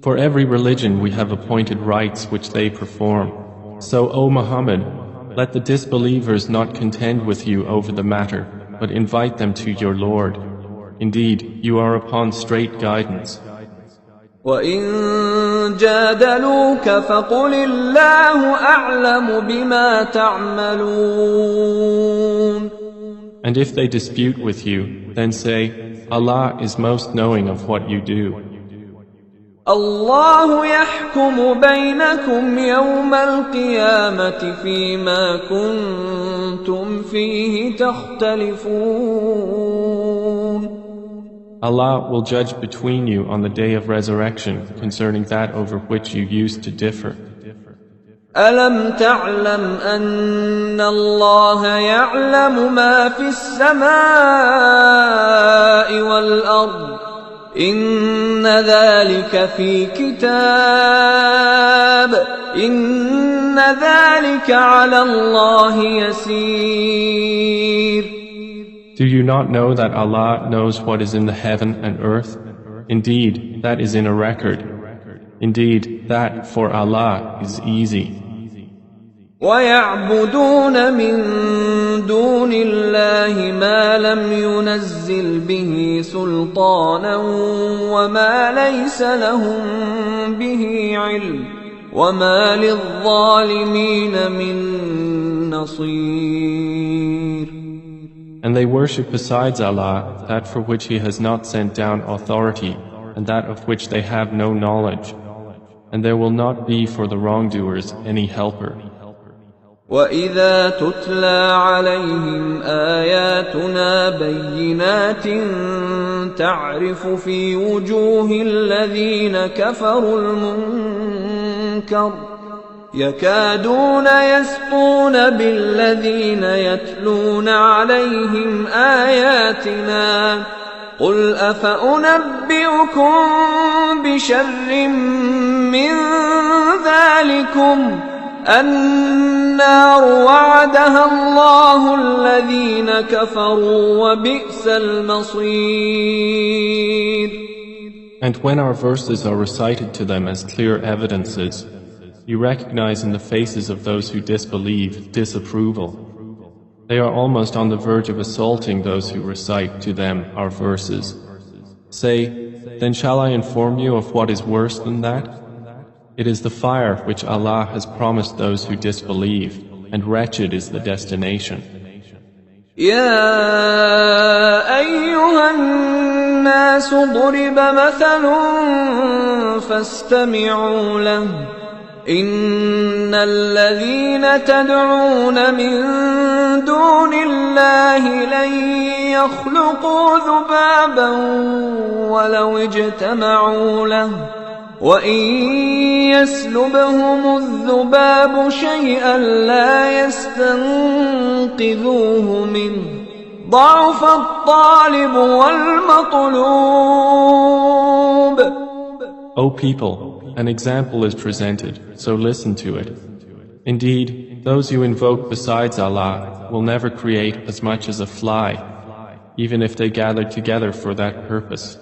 For every religion we have appointed rites which they perform. So, O Muhammad, let the disbelievers not contend with you over the matter, but invite them to your Lord. Indeed, you are upon straight guidance. وَإِن جَادَلُوكَ فَقُلِ اللَّهُ أَعْلَمُ بِمَا تَعْمَلُونَ. And if they dispute with you, then say, Allah is most knowing of what you do. الله يحكم بينكم يوم القيامة فيما كنتم فيه تختلفون. Allah will judge between you on the day of resurrection concerning that over which you used to differ. ألم تعلم أن الله يعلم ما في السماء والأرض إن ذلك في كتاب إن ذلك على الله يسير. Do you not know that Allah knows what is in the heaven and earth? Indeed, that is in a record. Indeed, that for Allah is easy. ويعبدون من دون الله ما لم ينزل به سلطانا وما ليس لهم به علم وما للظالمين من نصير. And they worship besides Allah that for which He has not sent down authority and that of which they have no knowledge. And there will not be for the wrongdoers any helper. وَإِذَا تُتْلَى عَلَيْهِمْ آيَاتُنَا بَيِّنَاتٍ تَعْرِفُ فِي وُجُوهِ الَّذِينَ كَفَرُوا الْمُنكَرَ يَكَادُونَ يَسْطُونَ بِالَّذِينَ يَتْلُونَ عَلَيْهِمْ آيَاتِنَا قُلْ أَفَأُنَبِّئُكُم بِشَرٍّ مِّن ذَلِكُمْ النار وعدها الله الذين كفروا وبئس المصير. And when our verses are recited to them as clear evidences, you recognize in the faces of those who disbelieve disapproval. They are almost on the verge of assaulting those who recite to them our verses. Say, then shall I inform you of what is worse than that? It is the fire which Allah has promised those who disbelieve, and wretched is the destination. يا أيها الناس ضرب مثل فاستمعوا له إن الذين تدعون من دون الله لن يخلقوا ذبابا ولو اجتمعوا له وَإِن يَسْلُبْهُمُ الذُّبَابُ شَيْئًا لَّا يَسْتَنقِذُوهُ مِنْهُ ضَعُفَ الطَّالِبُ وَالْمَطْلُوبُ. O people, an example is presented, so listen to it. Indeed, those you invoke besides Allah will never create as much as a fly, even if they gathered together for that purpose.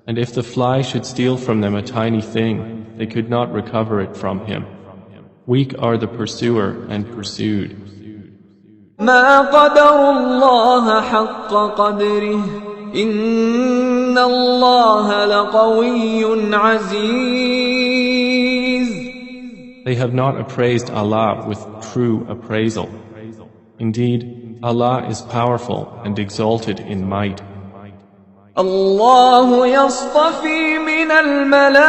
And if the fly should steal from them a tiny thing, they could not recover it from him. Weak are the pursuer and pursued. ما قدر الله حق قدره إن الله لقوي عزيز. They have not appraised Allah with true appraisal. Indeed, Allah is powerful and exalted in might. الله يصطفي من الملائكة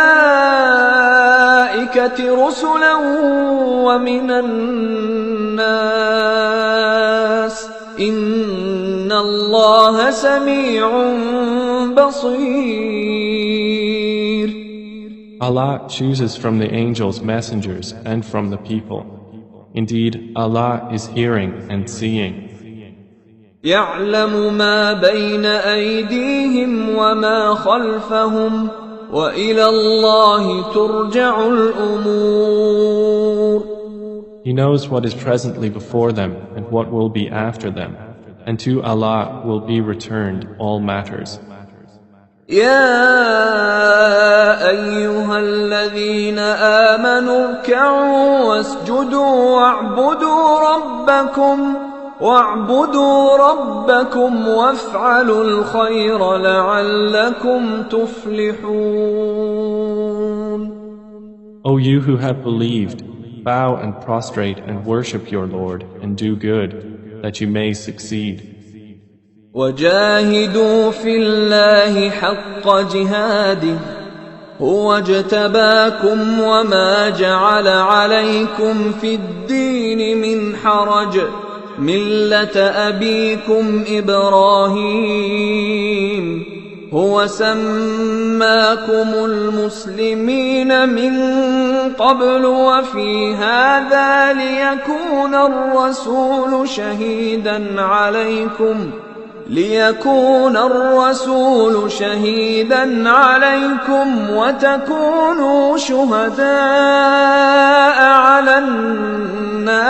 رسلا ومن الناس إن الله سميع بصير. Allah chooses from the angels messengers and from the people. Indeed, Allah is hearing and seeing. يعلم ما بين أيديهم وما خلفهم وإلى الله ترجع الأمور. He knows what is presently before them and what will be after them, and to Allah will be returned all matters. يا أيها الذين آمنوا اركعوا واسجدوا واعبدوا ربكم وافعلوا الخير لعلكم تفلحون. O you who have believed, bow and prostrate and worship your Lord and do good, that you may succeed. وجاهدوا في الله حق جهاده هو اجتباكم وما جعل عليكم في الدين من حرج ملة أبيكم إبراهيم هو سماكم المسلمين من قبل وفي هذا ليكون الرسول شهيدا عليكم ليكون الرسول شهيدا عليكم وتكونوا شهداء على الناس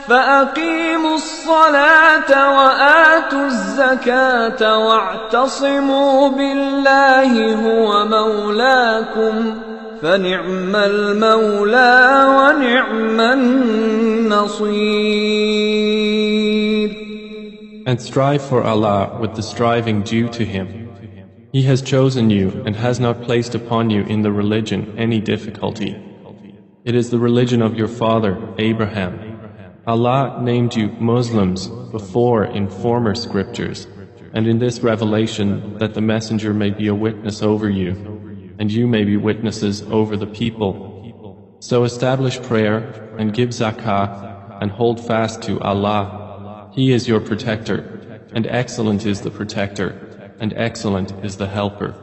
فأقيموا الصلاة وآتوا الزكاة واعتصموا بالله هو مولاكم فنعم المولى ونعم النصير. And strive for Allah with the striving due to Him. He has chosen you and has not placed upon you in the religion any difficulty. It is the religion of your father, Abraham. Allah named you Muslims before in former scriptures, and in this revelation that the Messenger may be a witness over you, and you may be witnesses over the people. So establish prayer and give zakah and hold fast to Allah. He is your protector, and excellent is the protector, and excellent is the helper.